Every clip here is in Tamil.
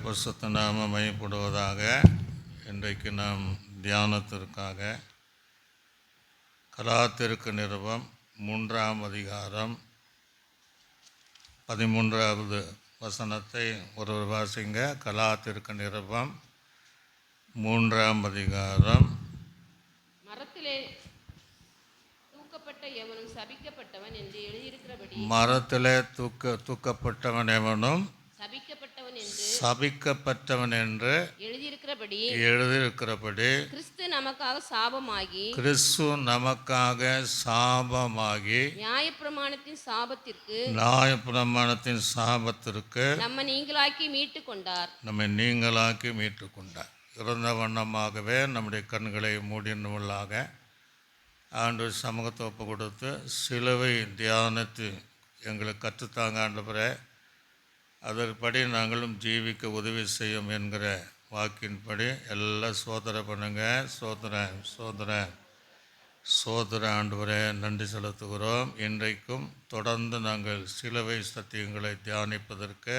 பரிசுத்த நாமம் மையப்படுவதாக. இன்றைக்கு நாம் தியானத்திற்காக கலாத்திற்கு நிருபம் 3ஆம் அதிகாரம் 13வது வசனத்தை ஒருவர் வாசிங்க. கலாத்திற்கு நிருபம் 3ஆம் அதிகாரம். மரத்திலே தூக்கப்பட்ட எவனும் சபிக்கப்பட்டவன் என்று எழுதியிருக்கிறபடி, மரத்திலே தூக்கப்பட்டவன் எவனும் சபிக்கப்பட்டவன் என்று எழுதியிருக்கிறபடி கிறிஸ்து நமக்காக சாபமாகி நியாயப்பிரமாணத்தின் சாபத்திற்கு நம்மை நீங்களாக்கி மீட்டு கொண்டார். இறந்த வண்ணமாகவே நம்முடைய கண்களை மூடினவர்களாக ஆண்டு சமூகத்தை ஒப்பு கொடுத்து சிலுவை தியானத்து எங்களுக்கு கற்றுத்தாங்க ஆண்டவரே, அதன்படி நாங்களும் ஜீவிக்க உதவி செய்யும் என்கிற வாக்கின்படி எல்லாம் சோதனை பண்ணுங்க. சோதர ஆண்டவரே நன்றி செலுத்துகிறோம். இன்றைக்கும் தொடர்ந்து நாங்கள் சிலுவை சத்தியங்களை தியானிப்பதற்கு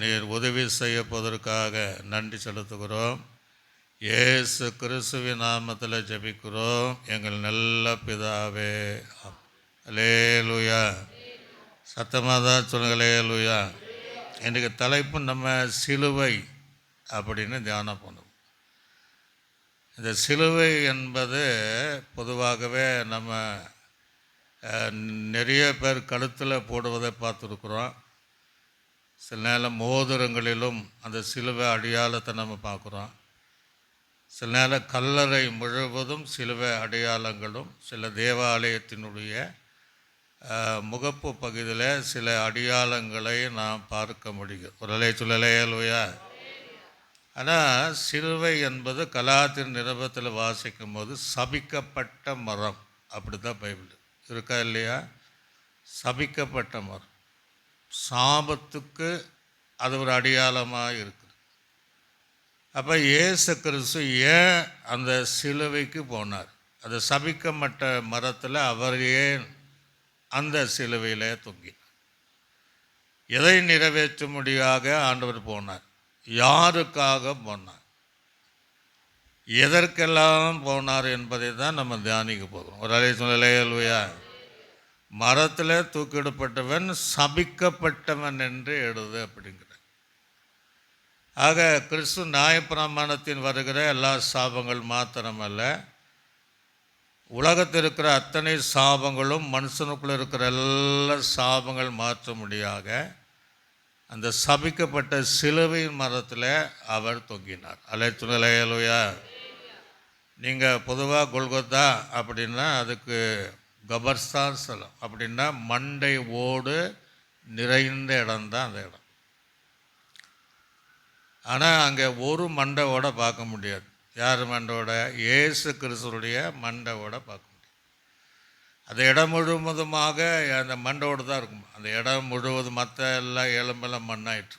நீர் உதவி செய்யப்பதற்காக நன்றி செலுத்துகிறோம். இயேசு கிறிஸ்துவின் நாமத்தில் ஜெபிக்கிறோம் எங்கள் நல்ல பிதாவே. அல்லேலூயா. சத்தமாக தான் சொல்லுங்கள். அல்லேலூயா. இன்றைக்கு தலைப்பு நம்ம சிலுவை அப்படின்னு தியானம் பண்ணுவோம். இந்த சிலுவை என்பது பொதுவாகவே நம்ம நிறைய பேர் கழுத்தில் போடுவதை பார்த்துருக்குறோம். சில நேரம் மோதிரங்களிலும் அந்த சிலுவை அடையாளத்தை நம்ம பார்க்குறோம். சில நேரம் கல்லறை முழுவதும் சிலுவை அடையாளங்களும், சில தேவாலயத்தினுடைய முகப்பு பகுதியில் சில அடையாளங்களை நாம் பார்க்க முடியும். ஒரு சொல்லலையா? ஆனால் சிலுவை என்பது கலாத்தின் நிருபத்தில் வாசிக்கும் போது சபிக்கப்பட்ட மரம் அப்படி தான் பைபிள் இருக்கா இல்லையா? சபிக்கப்பட்ட மரம், சாபத்துக்கு அது ஒரு அடையாளமாக இருக்குது. அப்போ இயேசு கிறிஸ்து ஏன் அந்த சிலுவைக்கு போனார்? அந்த சபிக்கப்பட்ட மரத்தில் அவர் ஏன் அந்த சிலுவையில் தொங்கினார்? எதை நிறைவேற்றும்படியாக ஆண்டவர் போனார்? யாருக்காக போனார்? எதற்கெல்லாம் போனார் என்பதை தான் நம்ம தியானிக்க போகிறோம். ஒரு அல்லேலூயா. மரத்தில் தூக்கிடப்பட்டவன் சபிக்கப்பட்டவன் என்று எழுது அப்படிங்கிற. ஆக கிறிஸ்து நியாயப்பிரமாணத்தின் வருகிற எல்லா சாபங்கள் மாத்திரமல்ல, உலகத்தில் இருக்கிற அத்தனை சாபங்களும் மனுஷனுக்குள்ளே இருக்கிற எல்லா சாபங்கள் மாற்ற முடியாக அந்த சபிக்கப்பட்ட சிலுவை மரத்தில் அவர் தொங்கினார். அல்லேலூயா. நீங்கள் பொதுவாக கொல்கொத்தா அப்படின்னா அதுக்கு கபர்ஸ்தான் ஸ்தலம் அப்படின்னா மண்டை ஓடு நிறைந்த இடம்தான் அந்த இடம். ஆனால் அங்கே ஒரு மண்டை ஓட பார்க்க முடியாது. யார் மண்டோட? இயேசு கிறிஸ்துடைய மண்டோட பார்க்க முடியும். அந்த இடம் முழுவதுமாக அந்த மண்டோடு தான் இருக்கும். அந்த இடம் முழுவதும் மற்ற எல்லாம் எலும்பெல்லாம் மண்ணாயிற்று.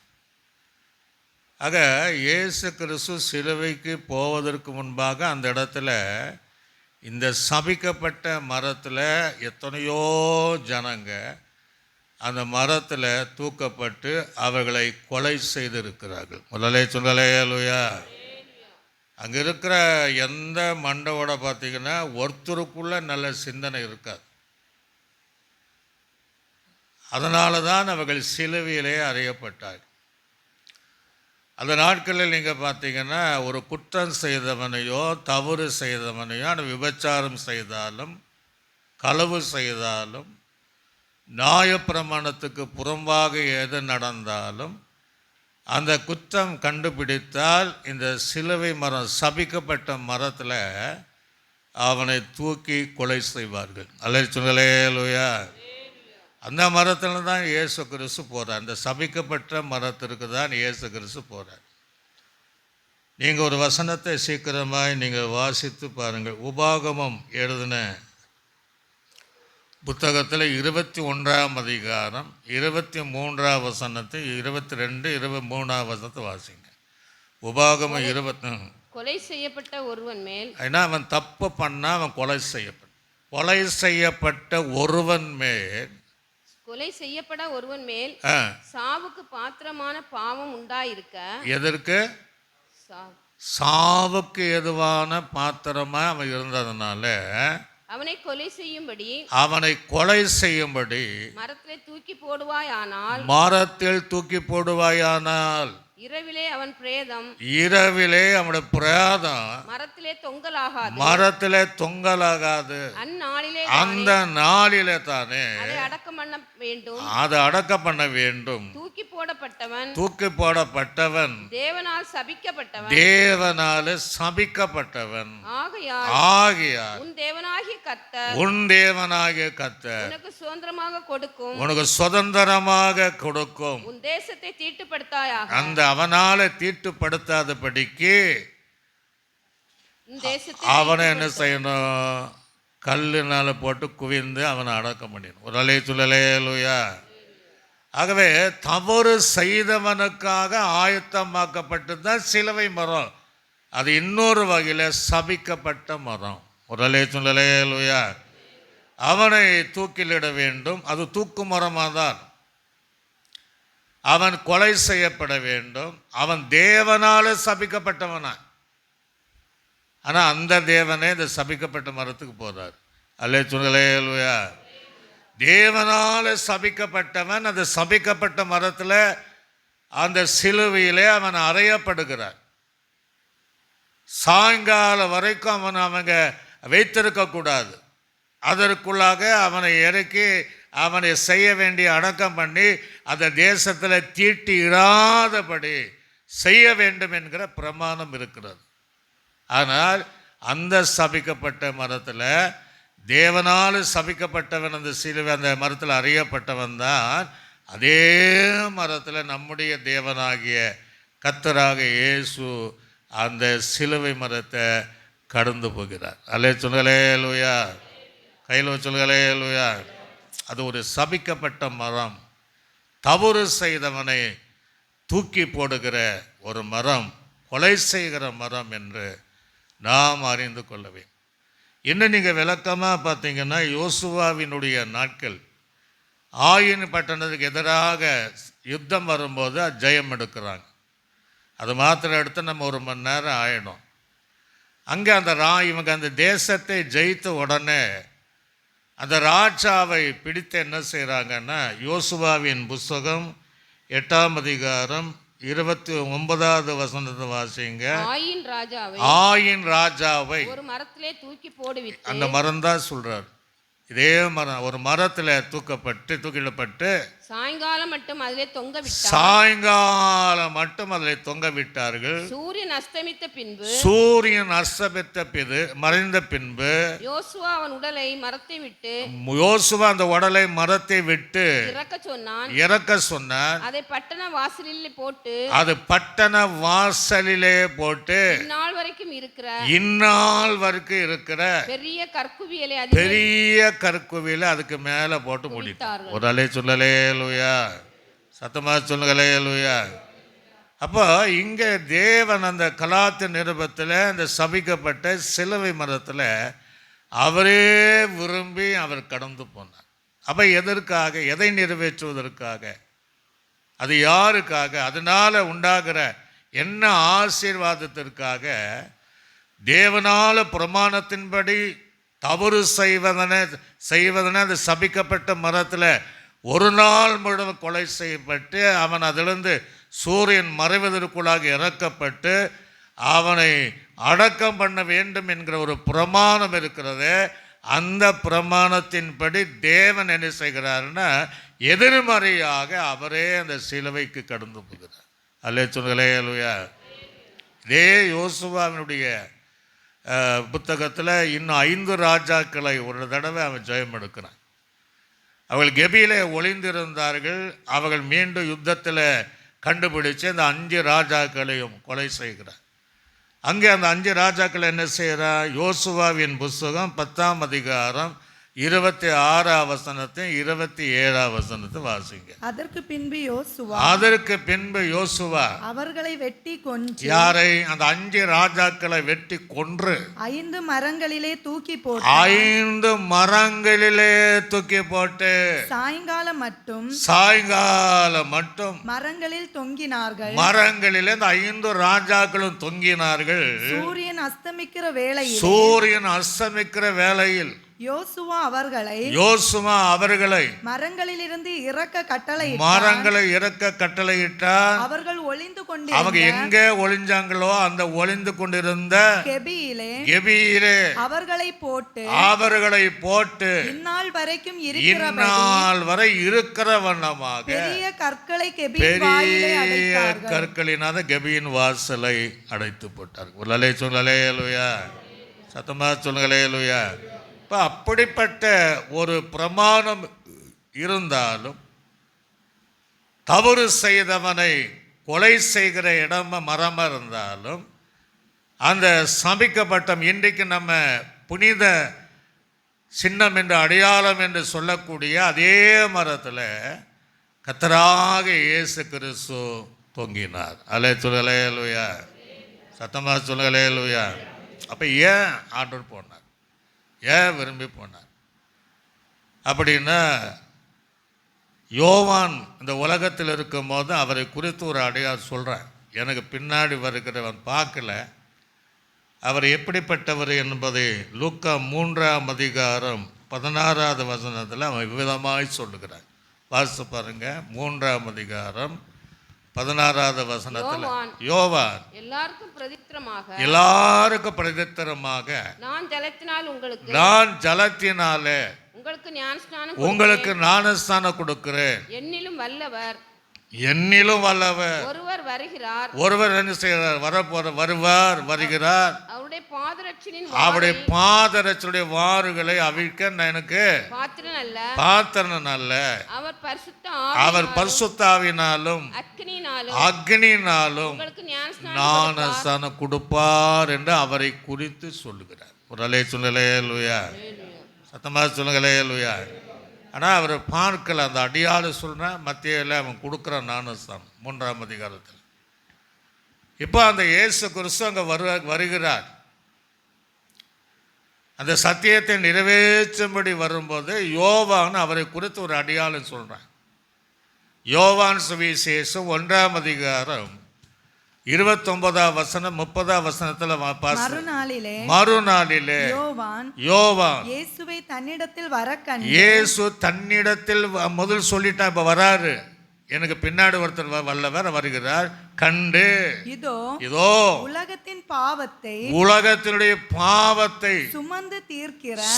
ஆக இயேசு கிறிஸ்து சிலுவைக்கு போவதற்கு முன்பாக அந்த இடத்துல இந்த சபிக்கப்பட்ட மரத்தில் எத்தனையோ ஜனங்க அந்த மரத்தில் தூக்கப்பட்டு அவர்களை கொலை செய்திருக்கிறார்கள். முதலே சொல்லலையா? அங்கே இருக்கிற எந்த மண்டவோட பார்த்திங்கன்னா ஒருத்தருக்குள்ள நல்ல சிந்தனை இருக்காது. அதனால தான் அவர்கள் சிலுவையிலே அறையப்பட்டார்கள். அந்த நாட்களில் நீங்கள் பார்த்தீங்கன்னா ஒரு குற்றம் செய்தவனையோ தவறு செய்தவனையோ விபச்சாரம் செய்தாலும் களவு செய்தாலும் நியாயப்பிரமாணத்துக்கு புறம்பாக எது நடந்தாலும் அந்த குற்றம் கண்டுபிடித்தால் இந்த சிலுவை மரம் சபிக்கப்பட்ட மரத்தில் அவனை தூக்கி கொலை செய்வார்கள். அல்லேலூயா. அந்த மரத்தில் தான் இயேசு கிறிஸ்து போகிறார். அந்த சபிக்கப்பட்ட மரத்திற்கு தான் இயேசு கிறிஸ்து போகிறார். நீங்கள் ஒரு வசனத்தை சீக்கிரமாக நீங்கள் வாசித்து பாருங்கள். உபாகமம் எழுதின புத்தகத்தில் 21ஆம் அதிகாரம் 23ஆம் வசனத்தை 22, 23ஆம் வசனத்தை வாசிங்க. உபாகமம் 20. கொலை செய்யப்பட்ட ஒருவன் மேல், ஏன்னா அவன் தப்பு பண்ணால் அவன் கொலை செய்யப்பட்ட ஒருவன் மேல் கொலை செய்யப்பட ஒருவன் மேல் ஆ, சாவுக்கு பாத்திரமான பாவம் உண்டாயிருக்க எதற்கு? சாவு. சாவுக்கு எதுவான பாத்திரமா அவன் இருந்ததுனால அவனை கொலை செய்யும்படி அவனை கொலை செய்யும்படி மரத்திலே தூக்கி போடுவாயானால் மரத்தில் தூக்கி போடுவாயானால் இரவிலே அவன் பிரேதம் இரவிலே அவனுடைய பிரேதம் மரத்திலே தொங்கலாகாது. மரத்திலே தொங்கலாகாது. அந்நாளிலே அந்த நாளிலே தானே அதை அடக்கம் பண்ண வேண்டும். அதை அடக்கம் பண்ண வேண்டும். தூக்கி போடப்பட்டவன் தூக்கி போடப்பட்டவன் தேவனால் சபிக்கப்பட்டவன். தேவனால சபிக்கப்பட்டவன். ஆகையால் உன் தேவனாகிய கர்த்தர் உன் தேவனாகிய கர்த்தர் உனக்கு சுதந்திரமாக கொடுக்கும். உனக்கு சுதந்திரமாக கொடுக்கும். உன் தேசத்தை தீட்டுப்படுத்தாயாக. அந்த அவனால தீட்டுப்படுத்தாதபடிக்கு உன் தேசத்தை அவனை என்ன செய்யணும்? கல்லுனால போட்டு குவிந்து அவனை அடக்கம் பண்ணிடணும். ஒரு அலை சொல்லலையா? ஆகவே தவறு செய்தவனுக்காக ஆயத்தமாக்கப்பட்டதுதான் சிலுவை மரம். அது இன்னொரு வகையில் சபிக்கப்பட்ட மரம். ஒரு அலை சொல்லலையா? அவனை தூக்கிலிட வேண்டும். அது தூக்கு மரமாக தான். அவன் கொலை செய்யப்பட வேண்டும். அவன் தேவனால சபிக்கப்பட்டவனா. ஆனால் அந்த தேவனே இந்த சபிக்கப்பட்ட மரத்துக்கு போறார். அல்லே சொல்லுயா? தேவனால சபிக்கப்பட்டவன் அந்த சபிக்கப்பட்ட மரத்தில் அந்த சிலுவையிலே அவன் அறையப்படுகிறார். சாயங்காலம் வரைக்கும் அவங்க வைத்திருக்கக்கூடாது. அதற்குள்ளாக அவனை இறக்கி அவனை செய்ய வேண்டிய அடக்கம் பண்ணி அந்த தேசத்தில் தீட்டி இடாதபடி செய்ய வேண்டும் என்கிற பிரமாணம் இருக்கிறது. ஆனால் அந்த சபிக்கப்பட்ட மரத்தில் தேவனால் சபிக்கப்பட்டவன் அந்த சிலுவை அந்த மரத்தில் அறியப்பட்டவன் தான் அதே மரத்தில் நம்முடைய தேவனாகிய கர்த்தராக இயேசு அந்த சிலுவை மரத்தை கடந்து போகிறார். அல்லே சொல்லுங்களே லூயா, கையில் சொல்லுங்களே லூயா. அது ஒரு சபிக்கப்பட்ட மரம். தவறு செய்தவனை தூக்கி போடுகிற ஒரு மரம், கொலை செய்கிற மரம் என்று நாம் அறிந்து கொள்ளவே. இன்னும் நீங்கள் விளக்கமாக பார்த்தீங்கன்னா யோசுவாவினுடைய நாட்கள் ஆயின் பட்டணத்துக்கு எதிராக யுத்தம் வரும்போது ஜெயம் எடுக்கிறாங்க. அது மாத்திரம் எடுத்து நம்ம 1 மணி நேரம் ஆயிடும். அங்கே அந்த இவங்க அந்த தேசத்தை ஜெயித்த உடனே அந்த ராஜாவை பிடித்து என்ன செய்கிறாங்கன்னா, யோசுவாவின் புஸ்தகம் 8ஆம் அதிகாரம் 29வது வசனத்தை வாசிங்க. ஆயின் ராஜாவை ஒரு மரத்திலே தூக்கி போடுவித்து. அந்த மரம் தான் சொல்றார். இதே மரம் ஒரு மரத்தில் தூக்கிடப்பட்டு சாயங்காலம் மட்டும் அதிலே தொங்க விட்டார்கள். சாயங்காலம் மட்டும் அதிலே தொங்க விட்டார்கள். சூரியன் அஸ்தமித்த பின்பு மறைந்த பின்பு யோசுவா அவன் உடலை மரத்தை விட்டு அந்த உடலை மரத்தை விட்டு இறக்க சொன்னான். அதை பட்டண வாசலிலே போட்டு இந்நாள் வரைக்கும் இருக்கிற பெரிய கற்குவியலை அதுக்கு மேல போட்டு முடித்தார். ஒரு அலை சொல்லலே லூயா, சத்தமாக சொல்லுங்களே லூயா. அப்போ இங்கே தேவன் அந்த கலாத்து நிருபத்தில் அந்த சபிக்கப்பட்ட சிலுவை மரத்தில் அவரே விரும்பி அவர் கடந்து போனார். அப்போ எதற்காக? எதை நிறைவேற்றுவதற்காக? அது யாருக்காக? அதனால் உண்டாகிற என்ன ஆசீர்வாதத்திற்காக? தேவனால பிரமாணத்தின்படி தவறு செய்வதனை அந்த சபிக்கப்பட்ட மரத்தில் ஒரு நாள் முழுவதும் கொலை செய்யப்பட்டு அவன் அதிலிருந்து சூரியன் மறைவதற்குள்ளாக இறக்கப்பட்டு அவனை அடக்கம் பண்ண வேண்டும் என்கிற ஒரு பிரமாணம் இருக்கிறது. அந்த பிரமாணத்தின்படி தேவன் என்ன செய்கிறாருன்னா எதிர்மறையாக அவரே அந்த சிலுவைக்கு கடந்து போகிறார். அல்லே சொல்லுங்களே அல்லையா? இதே யோசுவாவினுடைய புத்தகத்தில் இன்னும் 5 ராஜாக்களை ஒரு தடவை அவன் ஜெயம் எடுக்கிறான். அவர்கள் கெபியிலே ஒளிந்திருந்தார்கள். அவர்கள் மீண்டும் யுத்தத்தில் கண்டுபிடிச்சு அந்த 5 ராஜாக்களையும் கொலை செய்கிறார். அங்கே அந்த 5 ராஜாக்கள் என்ன செய்கிறார்? யோசுவாவின் புஸ்தகம் 10ஆம் அதிகாரம் 26ஆம் வசனத்தையும் 27ஆம் வசனத்தை வாசிங்க. அதற்கு பின்பு யோசுவா அதற்கு பின்பு யோசுவா அவர்களை வெட்டி கொன்று யாரை? அந்த 5 ராஜாக்களை வெட்டி கொன்று 5 மரங்களிலே தூக்கி போட்டு 5 மரங்களிலே தூக்கி போட்டு சாயங்காலம் மட்டும் மரங்களில் தொங்கினார்கள். மரங்களிலே இந்த 5 ராஜாக்களும் தொங்கினார்கள். சூரியன் அஸ்தமிக்கிற வேளையில் யோசுவா அவர்களை மரங்களிலிருந்து இறக்க கட்டளையிட்டார். அவர்கள் ஒளிந்து கொண்டு அவங்க எங்க ஒளிஞ்சாங்களோ அந்த ஒளிந்து கொண்டிருந்த கெபியிலே அவர்களை போட்டு இந்நாள் வரை இருக்கிற வண்ணமாக பெரிய கற்களினாத கெபியின் வாசலை அடைத்து போட்டார்கள். சொல்லலேலுயா, சத்தமா சொல்லலேலுயா. இப்போ அப்படிப்பட்ட ஒரு பிரமாணம் இருந்தாலும் தவறு செய்தவனை கொலை செய்கிற இடமா மரமாக இருந்தாலும் அந்த சபிக்கப்பட்ட இன்றைக்கு நம்ம புனித சின்னம் என்று அடையாளம் என்று சொல்லக்கூடிய அதே மரத்தில் கர்த்தராக இயேசு கிறிஸ்து தொங்கினார். சொல்லலேலுயா, சத்தமாக சொல்லலேலுயா. அப்போ ஏன் ஆர்டர் போனார்? ஏன் விரும்பி போனார் அப்படின்னா, யோவான் இந்த உலகத்தில் இருக்கும் போது அவரை குறித்து ஒரு அடையாளம் சொல்கிறேன். எனக்கு பின்னாடி வருகிறவன் பார்க்கல அவர் எப்படிப்பட்டவர் என்பதை லூக்கா 3ஆம் அதிகாரம் 16வது வசனத்தில் அவன் விதமாய் சொல்லுகிறான். வாசித்து பாருங்க. 3ஆம் அதிகாரம் 16வது வசனத்தில் யோவான் எல்லாருக்கும் பிரதித்திரமாக நான் ஜலத்தினாலே உங்களுக்கு ஞானஸ்நானம் கொடுக்கிறேன். என்னிலும் வல்லவர் ஒருவர் என்ன செய்கிறார்? வருகிறார். அவருடைய பாதரட்சனுடைய வாறுகளை அவிழ்க்க எனக்கு பாத்திரன் அல்ல. அவர் பரிசுத்தாவினாலும் அக்னியினாலும் ஞானஸ்நானம் கொடுப்பார் என்று அவரை குறித்து சொல்லுகிறார். ஒரு அலே சொல்லலேலுயா, சத்தமா சொல்லலேலுயா. ஆனால் அவர் பார்க்கல. அந்த அடியாளு சொல்கிறேன் மத்தியில் அவன் கொடுக்குற ஞானஸ்தானம் 3ஆம் அதிகாரத்தில். இப்போ அந்த இயேசு கிறிஸ்து அங்கே வருகிறார். அந்த சத்தியத்தை நிறைவேற்றும்படி வரும்போது யோவான் அவரை குறித்து ஒரு அடையாளம் சொல்கிறான். யோவான் சுவிசேஷம் 1ஆம் அதிகாரம் 29ஆம் வசனம் 30ஆம் வசனத்தில் மறுநாளிலே யோவான் இயேசு தன்னிடத்தில் முதல் சொல்லிட்டா இப்ப வராரு. எனக்கு பின்னாடி ஒருத்தர் வல்லவர் வருகிறார். கண்டு இதோ உலகத்தினுடைய பாவத்தை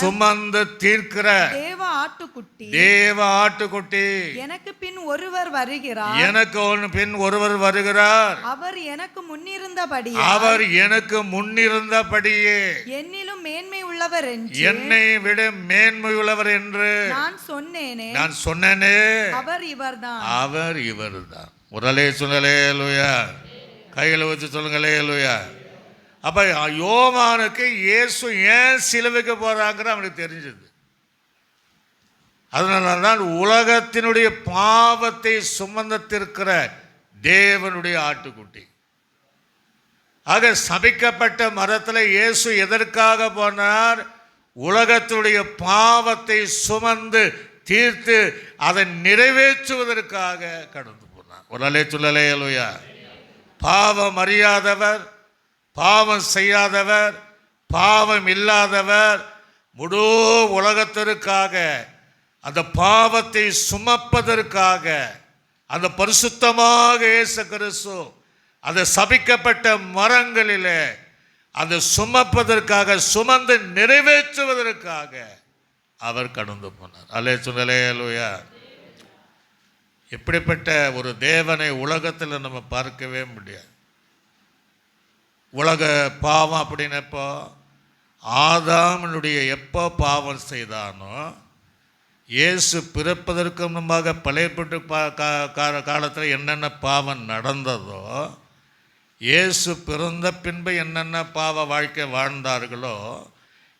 சுமந்து தீர்க்கிற தேவ ஆட்டுக்குட்டி எனக்கு பின் ஒருவர் வருகிறார். அவர் எனக்கு முன்னிருந்தபடியே என்னை விட மேன்மை உள்ளவர் என்று நான் சொன்னேனே. அவர் இவர்தான். உடலே சொல்லலேலுயா, கையில் வச்சு சொல்லுங்களேலுயா. அப்ப யோவானுக்கு இயேசு ஏன் சிலுவைக்கு போறாங்கிற அவனுக்கு தெரிஞ்சது. அதனால்தான் உலகத்தினுடைய பாவத்தை சுமந்திருக்கிற தேவனுடைய ஆட்டுக்குட்டி. ஆக சபிக்கப்பட்ட மரத்தில் இயேசு எதற்காக போனார்? உலகத்துடைய பாவத்தை சுமந்து தீர்த்து அதை நிறைவேற்றுவதற்காக கடந்து போனார். ஒரு அலே சொல்லலேலுயா. பாவம் அறியாதவர், பாவம் செய்யாதவர், பாவம் இல்லாதவர் முழு உலகத்திற்காக அந்த பாவத்தை சுமப்பதற்காக அந்த பரிசுத்தமாக இயேசு கிறிஸ்து அந்த சபிக்கப்பட்ட மரங்களிலே அதை சுமப்பதற்காக சுமந்து நிறைவேற்றுவதற்காக அவர் கடந்து போனார். அலே சொல்லலேலுயா. இப்படிப்பட்ட ஒரு தேவனை உலகத்தில் நம்ம பார்க்கவே முடியாது. உலக பாவம் அப்படின்னப்போ ஆதாமனுடைய எப்போ பாவம் செய்தானோ, இயேசு பிறப்பதற்கு முன்பாக பழையப்பட்டு காலத்தில் என்னென்ன பாவம் நடந்ததோ, இயேசு பிறந்த பின்பு என்னென்ன பாவ வாழ்க்கை வாழ்ந்தார்களோ,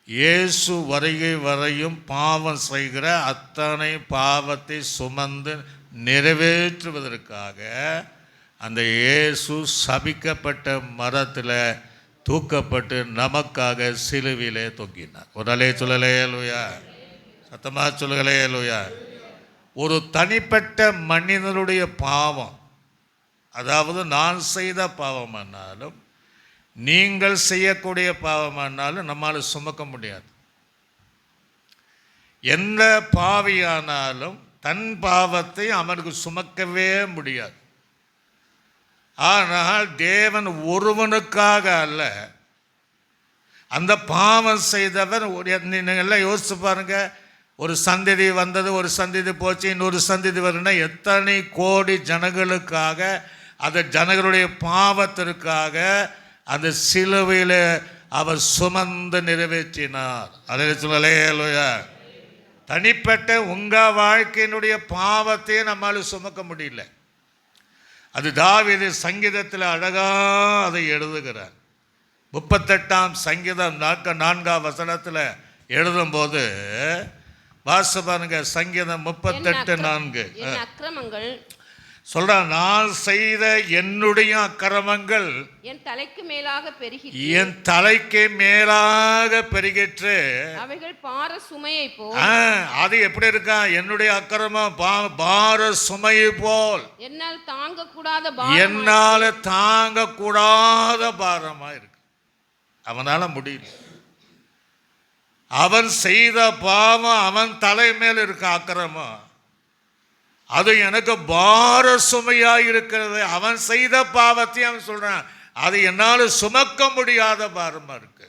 இயேசு வருகை வரையும் பாவம் செய்கிற அத்தனை பாவத்தை சுமந்து நிறைவேற்றுவதற்காக அந்த இயேசு சபிக்கப்பட்ட மரத்தில் தூக்கப்பட்டு நமக்காக சிலுவிலே தொங்கினார். ஒரு அலே சொல்லலையா, சத்தமாக சொல்லலையா. ஒரு தனிப்பட்ட மனிதனுடைய பாவம், அதாவது நான் செய்த பாவமானாலும் நீங்கள் செய்யக்கூடிய பாவமானாலும் நம்மால் சுமக்க முடியாது. எந்த பாவியானாலும் தன் பாவத்தை அவனுக்கு சுமக்கவே முடியாது. ஆனால் தேவன் ஒருவனுக்காக அல்ல, அந்த பாவம் செய்தவன் நீங்கள் எல்லாம் யோசிச்சு பாருங்க. ஒரு சந்ததி வந்தது, ஒரு சந்ததி போச்சு, இன்னொரு சந்ததி வருன்னா எத்தனை கோடி ஜனங்களுக்காக, அந்த ஜனங்களுடைய பாவத்திற்காக அந்த சிலுவையில் அவர் சுமந்து நிறைவேற்றினார். அதை சொல்லலையா. தனிப்பட்ட உங்கள் வாழ்க்கையினுடைய பாவத்தையே நம்மளால் சுமக்க முடியல. அது தாவீது சங்கீதத்தில் அழகாக அதை எழுதுகிறார். 38ஆம் சங்கீதம் 4ஆம் வசனத்தில் எழுதும்போது வாச பாருங்க. சங்கீதம் 38:4 அக்கிரமங்கள் சொல்றான், நான் செய்த என்னுடைய அக்கிரமங்கள் என் தலைக்கு மேலாக பெருகிற்று, அவைகள் பார சுமையை போல். அது எப்படி இருக்கா? என்னுடைய அக்கிரமம் பார சுமையை போல் என்னால் தாங்க கூடாத பாரமா இருக்கு. அவனால முடியல. அவன் செய்த பாவம் அவன் தலை மேல் இருக்க அக்கிரமம், அது எனக்கு பார சுமையாக இருக்கிறது. அவன் செய்த பாவத்தை அவன் சொல்றான், அது என்னால் சுமக்க முடியாத பாரமா இருக்கு.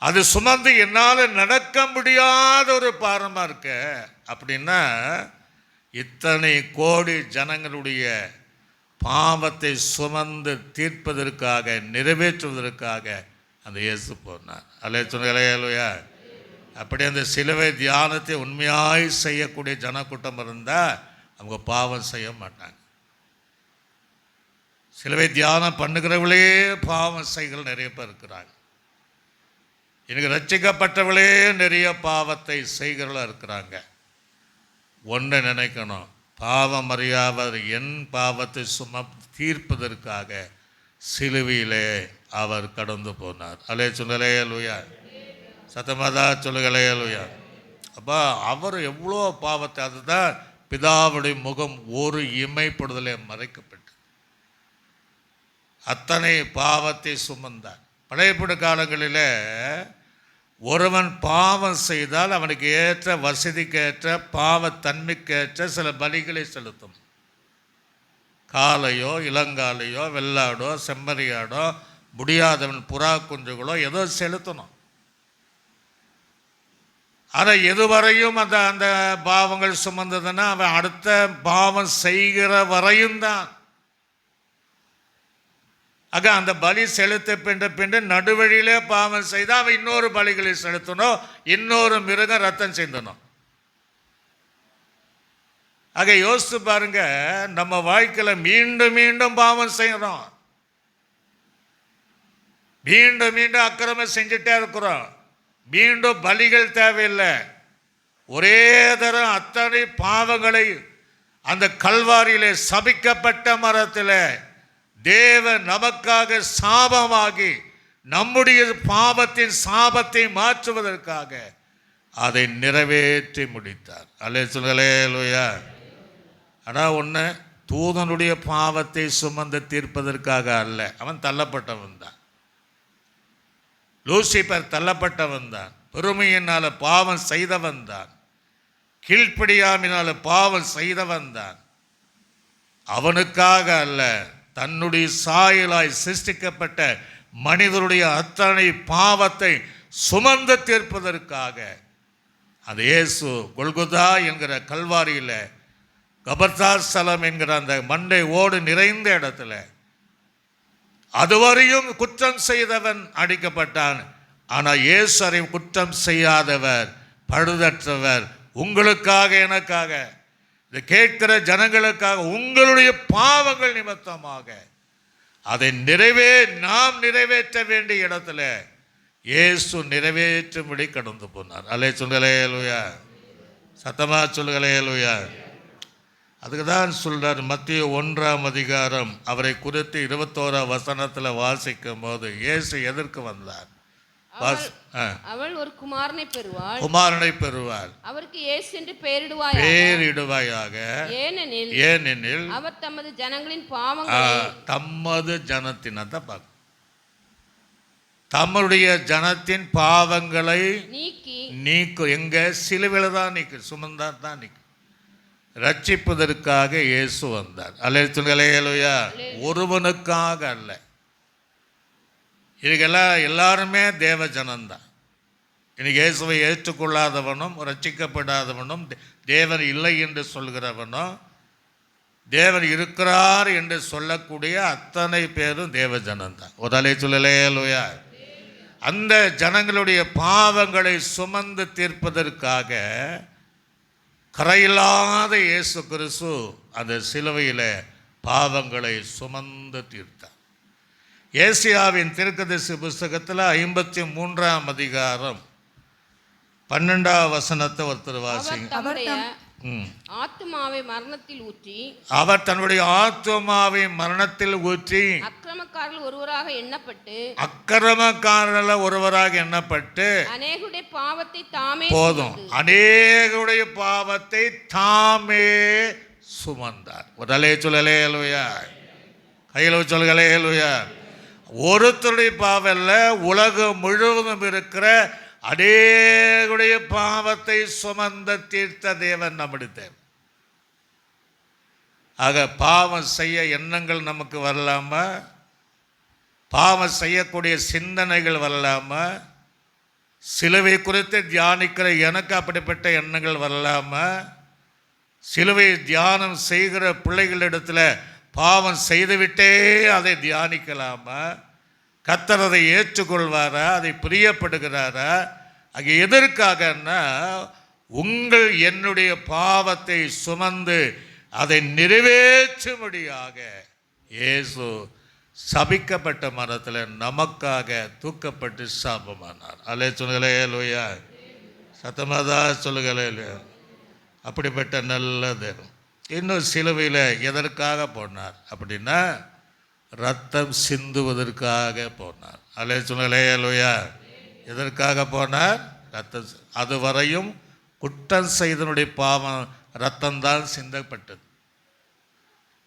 அது சுமந்து என்னால் நடக்க முடியாத ஒரு பாரமா இருக்கு. அப்படின்னா இத்தனை கோடி ஜனங்களுடைய பாவத்தை சுமந்து தீர்ப்பதற்காக, நிறைவேற்றுவதற்காக அந்த இயேசு போனார். அல்லே சொன்ன. அப்படி அந்த சிலுவை தியானத்தை உண்மையாய் செய்யக்கூடிய ஜனக்கூட்டம் இருந்தால் அவங்க பாவம் செய்ய மாட்டாங்க. சிலுவை தியானம் பண்ணுகிறவளே பாவம் செய்கிற நிறைய பேர் இருக்கிறாங்க. எனக்கு ரட்சிக்கப்பட்டவளே நிறைய பாவத்தை செய்கிறவளா இருக்கிறாங்க. ஒன்றை நினைக்கணும், பாவம் அறியாதவர் என் பாவத்தை தீர்ப்பதற்காக சிலுவையிலே அவர் கடந்து போனார். அலே சொல்லலையா, சத்தமாதா சொல்லுகலையா. அப்போ அவர் எவ்வளோ பாவத்தை, அதுதான் பிதாவுடைய முகம் ஒரு இமைப்படுதலை மறைக்கப்பட்டு அத்தனை பாவத்தை சுமந்தார். பழையப்பட காலங்களில் ஒருவன் பாவம் செய்தால் அவனுக்கு ஏற்ற வசதிக்கேற்ற பாவத்தன்மைக்கேற்ற சில பலிகளை செலுத்தும். காளையோ இளங்காலையோ வெள்ளாடோ செம்மறியாடோ முடியாதவன் புறா குஞ்சுகளோ ஏதோ செலுத்தணும். ஆனால் எதுவரையும் அந்த அந்த பாவங்கள் சுமந்ததுன்னா அவன் அடுத்த பாவம் செய்கிற வரையும் தான். ஆக அந்த பலி செலுத்த பின்ன நடுவழியிலே பாவம் செய்தால் அவன் இன்னொரு பலிகளை செலுத்தணும், இன்னொரு மிருகம் ரத்தம் சிந்தணும். ஆக யோசித்து பாருங்க, நம்ம வாழ்க்கையில் மீண்டும் மீண்டும் பாவம் செய்கிறோம், மீண்டும் மீண்டும் அக்கிரமம் செஞ்சுட்டே இருக்கிறோம். மீண்டும் பலிகள் தேவையில்லை. ஒரே தரம் அத்தனை பாவங்களை அந்த கல்வாரியிலே சபிக்கப்பட்ட மரத்தில் தேவன் நமக்காக சாபமாகி நம்முடைய பாவத்தின் சாபத்தை மாற்றுவதற்காக அதை நிறைவேற்றி முடித்தார். அல்லே சொல்லலையா. ஆனால் ஒன்று, தூதனுடைய பாவத்தை சுமந்து தீர்ப்பதற்காக அல்ல, அவன் தள்ளப்பட்டவன் தான். லூசிபர் தள்ளப்பட்டவன் தான், பெருமையினால் பாவம் செய்தவன் தான், கீழ்ப்படியாமினால் பாவம் செய்தவன் தான். அவனுக்காக அல்ல, தன்னுடைய சாயலாய் சிருஷ்டிக்கப்பட்ட மனிதனுடைய அத்தனை பாவத்தை சுமந்து தீர்ப்பதற்காக அந்த இயேசு கொல்கொதா என்கிற கல்வாரியில், கபர்தா ஸ்தலம் என்கிற அந்த மண்டை ஓடு நிறைந்த இடத்துல அதுவரையும் குற்றம் செய்தவன் அடிக்கப்பட்டான். ஆனால் இயேசு அதை குற்றம் செய்யாதவர், பழுதற்றவர், உங்களுக்காக எனக்காக, இதை கேட்கிற ஜனங்களுக்காக, உங்களுடைய பாவங்கள் நிமித்தமாக அதை நாம் நிறைவேற்ற வேண்டிய இடத்துல இயேசு நிறைவேற்றும்படி கடந்து போனார். அல்லே சொல்லுங்களேலுயா, சத்தமா சொல்லுங்களேலுயா. அதுக்கு தான் சொல்றார் மத்திய 1ஆம் அதிகாரம் அவரை குறித்து 21ஆம் வசனத்தில் வாசிக்கும் போது இயேசு எதற்கு வந்தார்? அவள் ஒரு குமாரனை பெறுவாள், குமாரனை பெறுவாள், அவருக்கு இயேசு என்று பெயரிடுவாயாக. ஏனெனில் அவர் தமது ஜனங்களின் பாவங்களை, தமது ஜனத்தினத்தை பார்க்க, தம்முடைய ஜனத்தின் பாவங்களை நீக்கும். எங்க சிலுவையில தான் நீக்கு, சுமந்தா தான் நீக்கு. ரட்சிப்பதற்காக இயேசு வந்தார். அல்லேலூயா. ஒருவனுக்காக அல்ல. இதுக்கெல்லாம் எல்லாருமே தேவ ஜனந்தான். இன்னைக்கு இயேசுவை ஏற்றுக்கொள்ளாதவனும் ரட்சிக்கப்படாதவனும் தேவன் இல்லை என்று சொல்கிறவனும் தேவன் இருக்கிறார் என்று சொல்லக்கூடிய அத்தனை பேரும் தேவ ஜனந்தான். ஒரு அல்லேலூயா. அந்த ஜனங்களுடைய பாவங்களை சுமந்து தீர்ப்பதற்காக கரையில்லாத இயேசு கிறிஸ்து அந்த சிலுவையில் பாவங்களை சுமந்து தீர்த்தார். ஏசியாவின் தீர்க்கதரிசி புஸ்தகத்தில் 53ஆம் அதிகாரம் 12ஆம் வசனத்தை ஒருத்தர் வாசிங்க. ஆத்துமாவை மரணத்தில் ஊற்றி, அவர் தன்னுடைய ஆத்துமாவை மரணத்தில் ஊற்றி அக்கிரமக்காரர்கள் ஒருவராக எண்ணப்பட்டு அநேகருடைய பாவத்தை தாமே, போதும், அநேகருடைய பாவத்தை தாமே சுமந்தார். உடலே சொல்லலேலுயா, கையில் சொல்லலேலுயா. ஒருத்தருடைய பாவம் இல்ல, உலகம் முழுவதும் இருக்கிற அநேகருடைய பாவத்தை சுமந்த தீர்த்த தேவன் நம்முடைய தேவன். ஆக பாவம் செய்ய எண்ணங்கள் நமக்கு வரலாம, பாவம் செய்யக்கூடிய சிந்தனைகள் வரலாம, சிலுவை குறித்து தியானிக்கிற எனக்கு அப்படிப்பட்ட எண்ணங்கள் வரலாம, சிலுவை தியானம் செய்கிற பிள்ளைகளிடத்தில் பாவம் செய்துவிட்டே அதை தியானிக்கலாமா? கர்த்தர் அதை ஏற்றுக்கொள்வாரா? அதை பிரியப்படுகிறாரா? அங்கே எதற்காகன்னா உங்கள் என்னுடைய பாவத்தை சுமந்து அதை நிறைவேற்றும்படியாக இயேசு சபிக்கப்பட்ட மரத்தில் நமக்காக தூக்கப்பட்டு சாபமானார். அல்லே சொல்லுங்களேலுயா, சத்தமாதா சொல்லுங்களேலுயா. அப்படிப்பட்ட நல்ல தேவன். இன்னும் சிலுவையில் எதற்காக போனார் அப்படின்னா ரத்தம் சிந்துவதற்காக போனார். அல்லே சொல்லுங்களேலுயா. எதற்காக போனார்? ரத்தம். அதுவரையும் குற்றம் செய்தனுடைய பாவம் ரத்தம்தான் சிந்தப்பட்டது.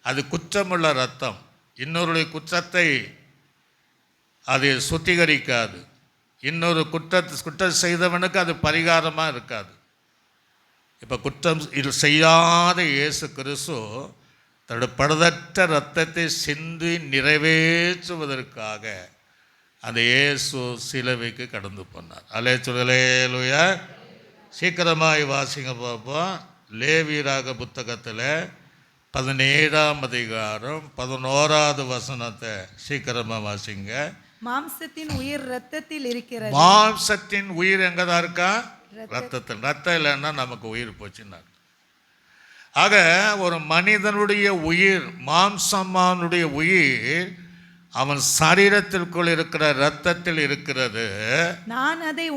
அது குற்றமுள்ள ரத்தம். இன்னொருடைய குற்றத்தை அது சுத்திகரிக்காது. இன்னொரு குற்றம் செய்தவனுக்கு அது பரிகாரமாக இருக்காது. இப்போ குற்றம் இது செய்யாத இயேசு கிறிஸ்து தன்னுடைய பழுதற்ற ரத்தத்தை சிந்தி நிறைவேற்றுவதற்காக அந்த இயேசு சிலுவைக்கு கடந்து போனார். அல்லே சொல்லுங்களேலுயா. சீக்கிரமாய் வாசிங்க பார்ப்போம். லேவியராக புத்தகத்தில் 17ஆம் அதிகாரம் 11ஆவது வசனத்தை சீக்கிரமாக வாசிங்க. மாம்சத்தின் உயிர் ரத்தத்தில் இருக்கிறது. மாம்சத்தின் உயிர் எங்கதான் இருக்கா? ரத்தத்தில். ரத்தம் இல்லைன்னா நமக்கு உயிர் போச்சுன்னா. ஆக ஒரு மனிதனுடைய உயிர், மாம்சமானுடைய உயிர் அவன் சரீரத்திற்குள் இருக்கிற ரத்தத்தில் இருக்கிறது. நான் அதை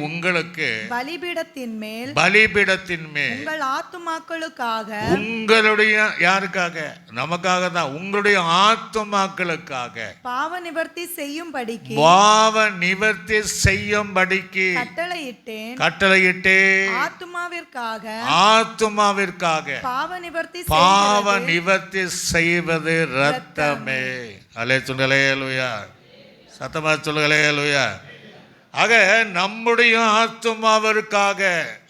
உங்களுக்கு பலிபீடத்தின் மேல் உங்கள் ஆத்துமாக்களுக்காக, உங்களுடைய யாருக்காக? நமக்காக தான். உங்களுடைய ஆத்துமாக்களுக்காக பாவ நிவர்த்தி செய்யும்படிக்கு கட்டளையிட்டேன். ஆத்துமாவிற்காக பாவ நிவர்த்தி செய்வது ரத்தம். அலே சொல்லுங்களேலுயா, சத்தமா சொல்லுங்களேலுயா. ஆக நம்முடைய ஆத்துமாவிற்காக,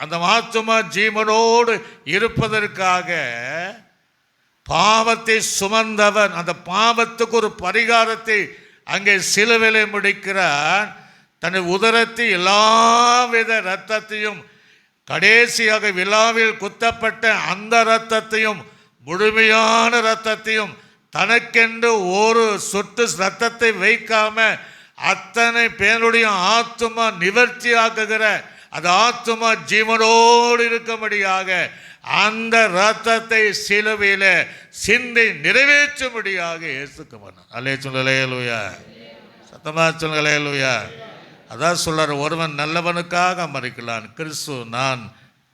அந்த ஆத்துமா ஜீவனோடு இருப்பதற்காக பாவத்தை சுமந்தவன் அந்த பாவத்துக்கு ஒரு பரிகாரத்தை அங்கே சிலுவையிலே முடிக்கிறான். தன் உதரத்தை எல்லாவித இரத்தத்தையும், கடைசியாக விழாவில் குத்தப்பட்ட அந்த இரத்தத்தையும், முழுமையான இரத்தத்தையும், தனக்கென்று ஒரு சொட்டு ரத்தத்தை வைக்காம அத்தனை பேருடைய ஆத்துமா நிவர்த்தி ஆக்குகிற, அந்த ஆத்துமா ஜீவனோடு இருக்கும்படியாக அந்த ரத்தத்தை சிலுவையில சிந்தி நிறைவேற்றும்படியாக இயேசுக்கு வந்தார். அல்லே சொல்லுங்களேலுயா. சத்தமாக சொல்லுங்க அல்லேலூயா. அதான் சொல்றார், ஒருவன் நல்லவனுக்காக மறிக்கலான், கிறிஸ்து நான்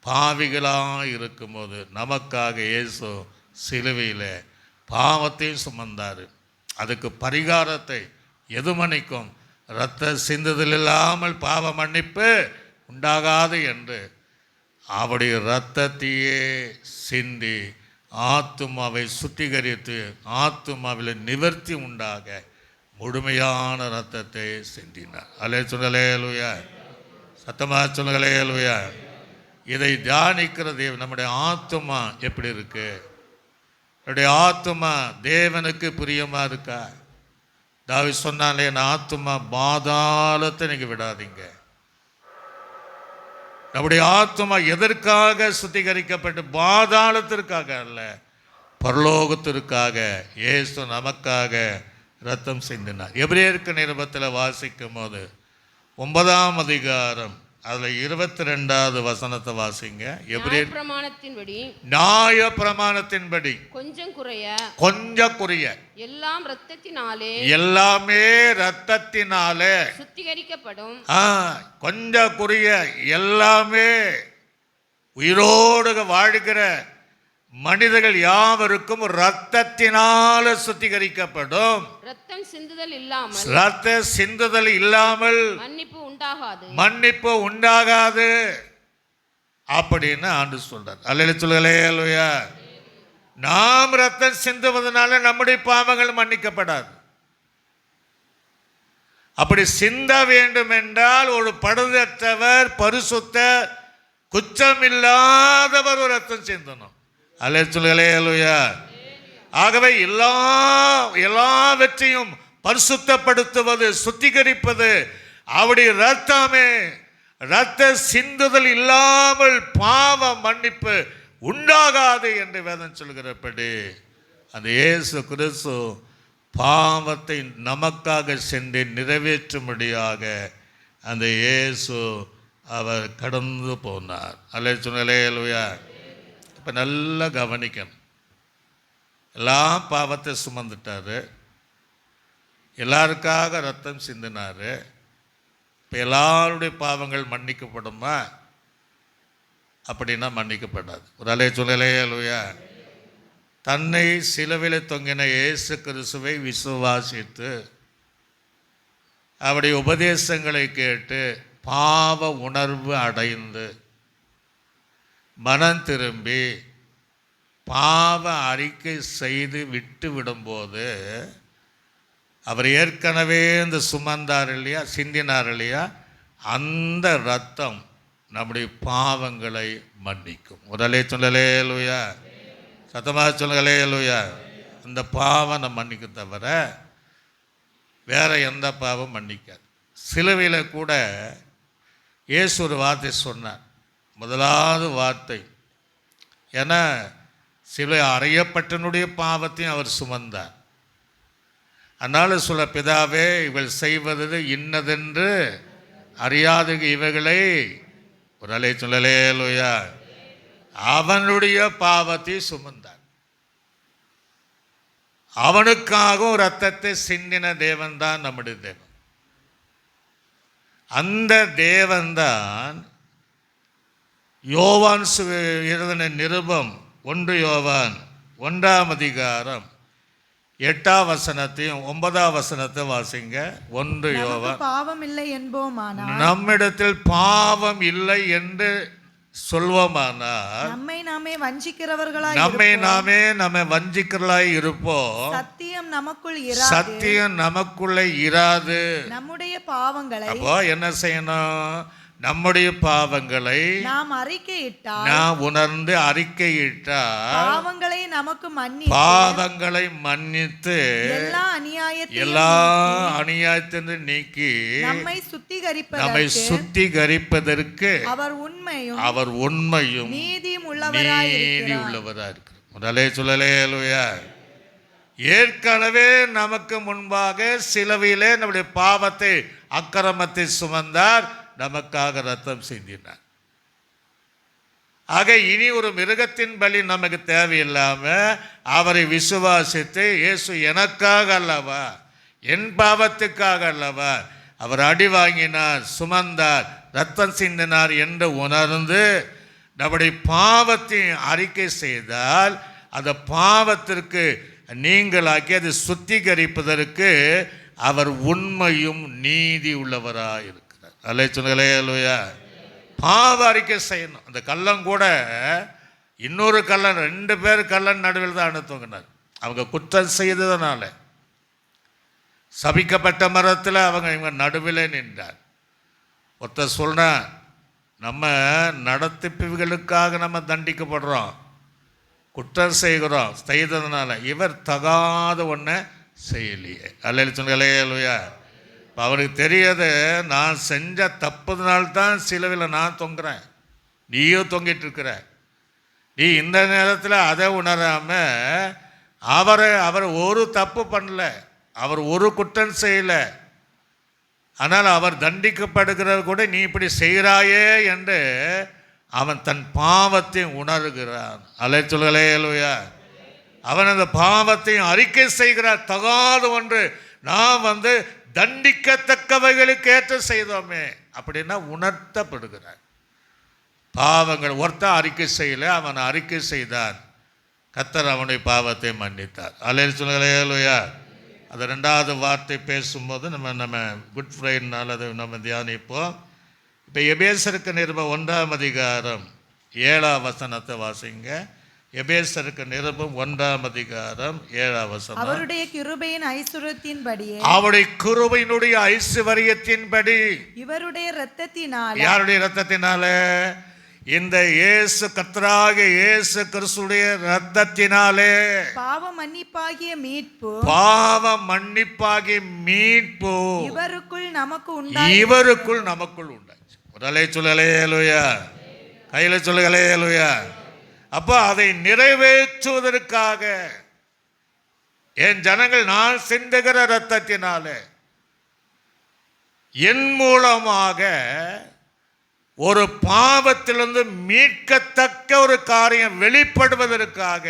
பாவிகளாக இருக்கும்போது நமக்காக இயேசு சிலுவையில் பாவத்தையும் சுமந்தார். அதுக்கு பரிகாரத்தை எது மன்னிக்கும்? இரத்த சிந்துதல் இல்லாமல் பாவ மன்னிப்பு உண்டாகாது என்று அவருடைய இரத்தத்தையே சிந்தி ஆத்துமாவை சுத்திகரித்து ஆத்துமாவில் நிவர்த்தி உண்டாக முழுமையான இரத்தத்தை சிந்தினார். அல்லேலூயா. சத்தமாக சொல்லுங்க அல்லேலூயா. இதை தியானிக்கிறது நம்முடைய ஆத்துமா எப்படி இருக்கு? என்னுடைய ஆத்துமா தேவனுக்கு பிரியமா இருக்கா? தாவீது சொன்னாலே, என் ஆத்துமா பாதாளத்தை நீங்க விடாதீங்க. நம்முடைய ஆத்துமா எதற்காக சுத்திகரிக்கப்பட்டு? பாதாளத்திற்காக அல்ல, பரலோகத்திற்காக. இயேசு நமக்காக இரத்தம் சிந்தினார். எபிரேயருக்கு நிருபத்தில் வாசிக்கும் போது 9ஆம் அதிகாரம் அதில் 22வது வசனத்தை வாசிங்க. எபிரேயர் பிரமாணத்தின்படி நியாய பிரமாணத்தின்படி கொஞ்சம் குறைய எல்லாம் இரத்தத்தினாலே எல்லாமே இரத்தத்தினாலே சுத்திகரிக்கப்படும். கொஞ்சம் குறிய எல்லாமே உயிரோடு வாழ்கிற மனிதர்கள் யாவருக்கும் இரத்தத்தினால சுத்திகரிக்கப்படும். இரத்தம் சிந்துதல் இல்லாமல் இரத்த சிந்துதல் இல்லாமல் மன்னிப்பு உண்டாகாது அப்படின்னு ஆண்டு சொல்றார். அல்லேலூயா. நாம் ரத்தம் சிந்துவதனால நம்முடைய பாவங்கள் மன்னிக்கப்படாது. அப்படி சிந்த வேண்டும் என்றால் ஒரு பழுதற்றவர், பரிசுத்த, குற்றமில்லாதவர் ஒரு ரத்தம் சிந்தணும். அல்லேலூயா. ஆகவே எல்லாவற்றையும் பரிசுத்தப்படுத்துவது, சுத்திகரிப்பது அவருடைய ரத்தமே. இரத்த சிந்துதல் இல்லாமல் பாவ மன்னிப்பு உண்டாகாது என்று வேதம் சொல்கிறபடி அந்த இயேசு கிறிஸ்து பாவத்தை நமக்காக சென்று நிறைவேற்றும்படியாக அந்த இயேசு அவர் கடந்து போனார். அல்லேலூயா. இப்போ நல்லா கவனிக்கணும். எல்லாம் பாவத்தை சுமந்துட்டார், எல்லாருக்காக ரத்தம் சிந்தினார். இப்போ எல்லாருடைய பாவங்கள் மன்னிக்கப்படுமா? அப்படின்னா மன்னிக்கப்படாது. ஒரு அல்லேலூயா. தன்னை சிலுவையில் தொங்கின இயேசு கிறிஸ்துவை விசுவாசித்து அவருடைய உபதேசங்களை கேட்டு பாவ உணர்வு அடைந்து மனம் திரும்பி பாவ அறிக்கை செய்து விட்டு விடும்போது அவர் ஏற்கனவே இந்த சுமந்தார் இல்லையா, சிந்தினார் இல்லையா, அந்த இரத்தம் நம்முடைய பாவங்களை மன்னிக்கும். ஒரு அல்லேலூயா. சத்தமாக சொல்லுங்க அல்லேலூயா. அந்த பாவம் நம்ம மன்னிக்க தவிர வேற எந்த பாவம் மன்னிக்காது. சிலுவையில் கூட இயேசு ஒரு வார்த்தை சொன்னார். முதலாவது வார்த்தை, ஏன்னா சிலுவை அறையப்பட்டனுடைய பாவத்தையும் அவர் சுமந்தார். அதனால சொல்ல, பிதாவே இவள் செய்வது இன்னதென்று அறியாத இவைகளை ஒரு அல்லேலூயா அவனுடைய பாவத்தை சுமந்தார். அவனுக்காகவும் இரத்தத்தை சிந்தின தேவன் தான் நம்முடைய தேவன். அந்த தேவன்தான் யோவான் எழுதின நிருபம் 1 யோவான் 1ஆம் அதிகாரம் 8ஆம் வசனத்தையும் 9ஆம் வசனத்தை வாசிங்க. 1 யோவான். பாவம் இல்லை என்போமானால், நம்மிடத்தில் பாவம் இல்லை என்று சொல்வோமானால் நம்மை நாமே வஞ்சிக்கிறவர்களாய் இருப்போம். சத்தியம் நமக்குள்ளே இராது. நம்முடைய பாவங்களை அப்போ என்ன செய்யணும்? நம்முடைய பாவங்களை நாம் அறிக்கையிட்டால், நாம் உணர்ந்து அறிக்கையிட்டால் பாவங்களை நமக்கு பாவங்களை மன்னித்து எல்லா அநியாயத்திலிருந்து நீக்கி நம்மை சுத்திகரிப்பதற்கு அவர் உண்மையும் நீதியும் உள்ளவராய் இருக்கிறார். முதலே சொல்லலேலூயா. ஏற்கனவே நமக்கு முன்பாக சிலுவையிலே நம்முடைய பாவத்தை, அக்கிரமத்தை சுமந்தார், நமக்காக ரத்தம் சிந்தினார். ஆக இனி ஒரு மிருகத்தின் பலி நமக்கு தேவையில்லாம அவரை விசுவாசித்து, இயேசு எனக்காக அல்லவா, என் பாவத்துக்காக அல்லவா அவர் அடி வாங்கினார், சுமந்தார், ரத்தம் சிந்தினார் என்று உணர்ந்து நம்முடைய பாவத்தை அறிக்கை செய்தால் அந்த பாவத்திற்கு நீங்களாக்கி அதை சுத்திகரிப்பதற்கு அவர் உண்மையும் நீதி உள்ளவராக இருக்கிறார். அல்லேலூயா. பாவ அறிக்கை செய்யணும். அந்த கள்ளம் கூட இன்னொரு கள்ளன், 2 பேர் கள்ளன் நடுவில் தான் அனுத்துங்கினார். அவங்க குற்றம் செய்ததுனால சபிக்கப்பட்ட மரத்தில் இவங்க நடுவில் நின்றார். ஒருத்தர் சொல்றா, நம்ம நடத்திப்புகளுக்காக நம்ம தண்டிக்கப்படுறோம், குற்றம் செய்கிறோம், செய்ததுனால இவர் தகாத ஒன்றை செய்யலையே. அல்லேலூயா. இப்போ அவருக்கு தெரியாது, நான் செஞ்ச தப்புனால்தான் சிலுவையில் நான் தொங்குறேன், நீயும் தொங்கிட்டு இருக்கிற. நீ இந்த நேரத்தில் அதை உணராமல் அவர் ஒரு தப்பு பண்ணல, அவர் ஒரு குற்றம் செய்யலை, ஆனால் அவர் தண்டிக்கப்படுகிறது கூட நீ இப்படி செய்கிறாயே என்று அவன் தன் பாவத்தை உணர்கிறான். அல்லேலூயா. அவன் அந்த பாவத்தையும் அறிக்கை செய்கிறார். தகாத ஒன்று நான் தண்டிக்கத்தக்கவைகளுக்கு ஏற்ற செய்தோமே அப்படின்னா உணர்த்தப்படுகிறார். பாவங்கள் ஒருத்தன் அறிக்கை செய்யலை, அவன் அறிக்கை செய்தான், கர்த்தர் அவனுடைய பாவத்தை மன்னித்தார். அல்லேலூயா. அது 2வது வார்த்தை பேசும்போது நம்ம குட் ஃப்ரைடேனால அதை நம்ம தியானிப்போம். இப்போ எபேசருக்கு நிருபம் 1ஆம் அதிகாரம் 7ஆம் வசனத்தை வாசிங்க. எபேசருக்கு நிருபம் 1ஆம் அதிகாரம் 7ஆம் வசனம். அவருடைய கிருபையின் ஐசுவரியத்தின்படியே, அவருடைய கிருபையினுடைய ஐசுவரியத்தின்படி, இவருடைய இரத்தத்தினாலே. யாருடைய இரத்தத்தினால? இந்த இயேசு கர்த்தராகிய இயேசு கிறிஸ்துடைய இரத்தத்தினாலே பாவ மன்னிப்பாகிய மீட்பு, பாவ மன்னிப்பாகிய மீட்பு இவருக்குள் நமக்கு உண்டாச்சு. உடலை சொல்லலையா, கையில சொல்லலையா. அப்போ அதை நிறைவேற்றுவதற்காக என் ஜனங்கள் நான் சிந்துகிற இரத்தத்தினாலே என் மூலமாக ஒரு பாவத்திலிருந்து மீட்கத்தக்க ஒரு காரியம் வெளிப்படுவதற்காக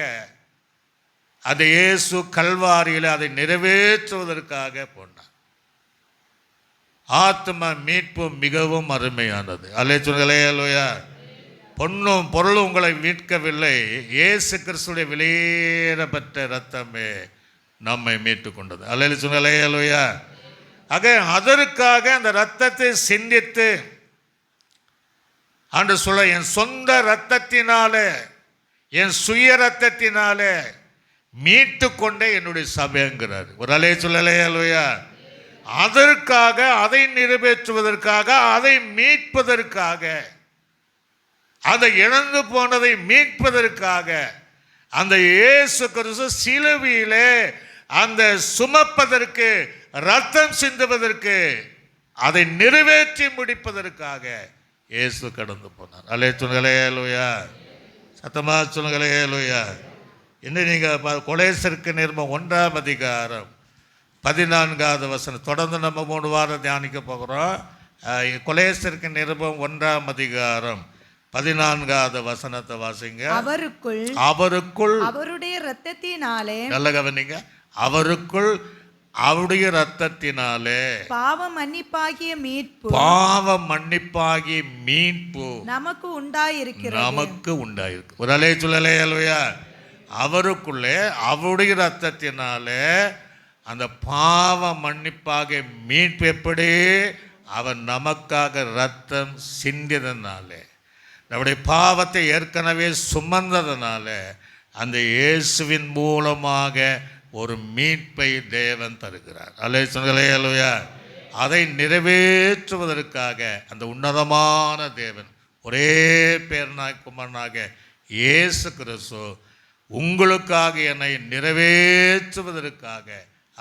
அதை இயேசு கல்வாரியில் அதை நிறைவேற்றுவதற்காக போனார். ஆத்ம மீட்பு மிகவும் அருமையானது. அல்லேலூயா. பொன்னும் பொருளும் உங்களை மீட்கவில்லை, இயேசு கிறிஸ்துடைய வெளியேறப்பட்ட இரத்தமே நம்மை மீட்டு கொண்டது. அல்லேலூயா. ஆக அதற்காக அந்த இரத்தத்தை சிந்தித்து ஆண்டு சொல்ல, என் சொந்த இரத்தத்தினாலே, என் சுய இரத்தத்தினாலே மீட்டு கொண்டே என்னுடைய சபைங்கிறார். ஒரு அல்லேலூயா. அதற்காக, அதை நிறைவேற்றுவதற்காக, அதை மீட்பதற்காக, அதை இழந்து போனதை மீட்பதற்காக அந்த இயேசு கிறிஸ்து சிலுவையிலே அந்த சுமப்பதற்கு, ரத்தம் சிந்துவதற்கு, அதை நிறைவேற்றி முடிப்பதற்காக இயேசு கடந்து போனார். அல்லேலூயா. சத்தமா சொல்லுங்களேலூயா. இன்னும் நீங்கள் கொலேசருக்கு நிருபம் 1ஆம் அதிகாரம் 14வது வசனம் தொடர்ந்து நம்ம 3 வாரம் தியானிக்க போகிறோம். கொலேசருக்கு நிருபம் 1ஆம் அதிகாரம் 14வது வசனத்தை வாசிங்க. அவருக்குள் அவருடைய இரத்தத்தினாலே, நல்ல கவனிங்க, அவருக்குள் அவருடைய இரத்தத்தினாலே பாவ மன்னிப்பாகிய மீட்பு, பாவ மன்னிப்பாகிய மீட்பு நமக்கு உண்டாயிருக்கு. ஒரு அல்லேலூயா. அவருக்குள்ளே அவருடைய இரத்தத்தினாலே அந்த பாவ மன்னிப்பாகிய மீட்பு எப்படி? அவன் நமக்காக இரத்தம் சிந்தியதனாலே, நம்முடைய பாவத்தை ஏற்கனவே சுமந்ததனால அந்த இயேசுவின் மூலமாக ஒரு மீட்பை தேவன் தருகிறார். அல்லேலூயா. அதை நிறைவேற்றுவதற்காக அந்த உன்னதமான தேவன், ஒரே பேரனாய் குமாரனாக இயேசு கிறிஸ்து உங்களுக்காக என்னை நிறைவேற்றுவதற்காக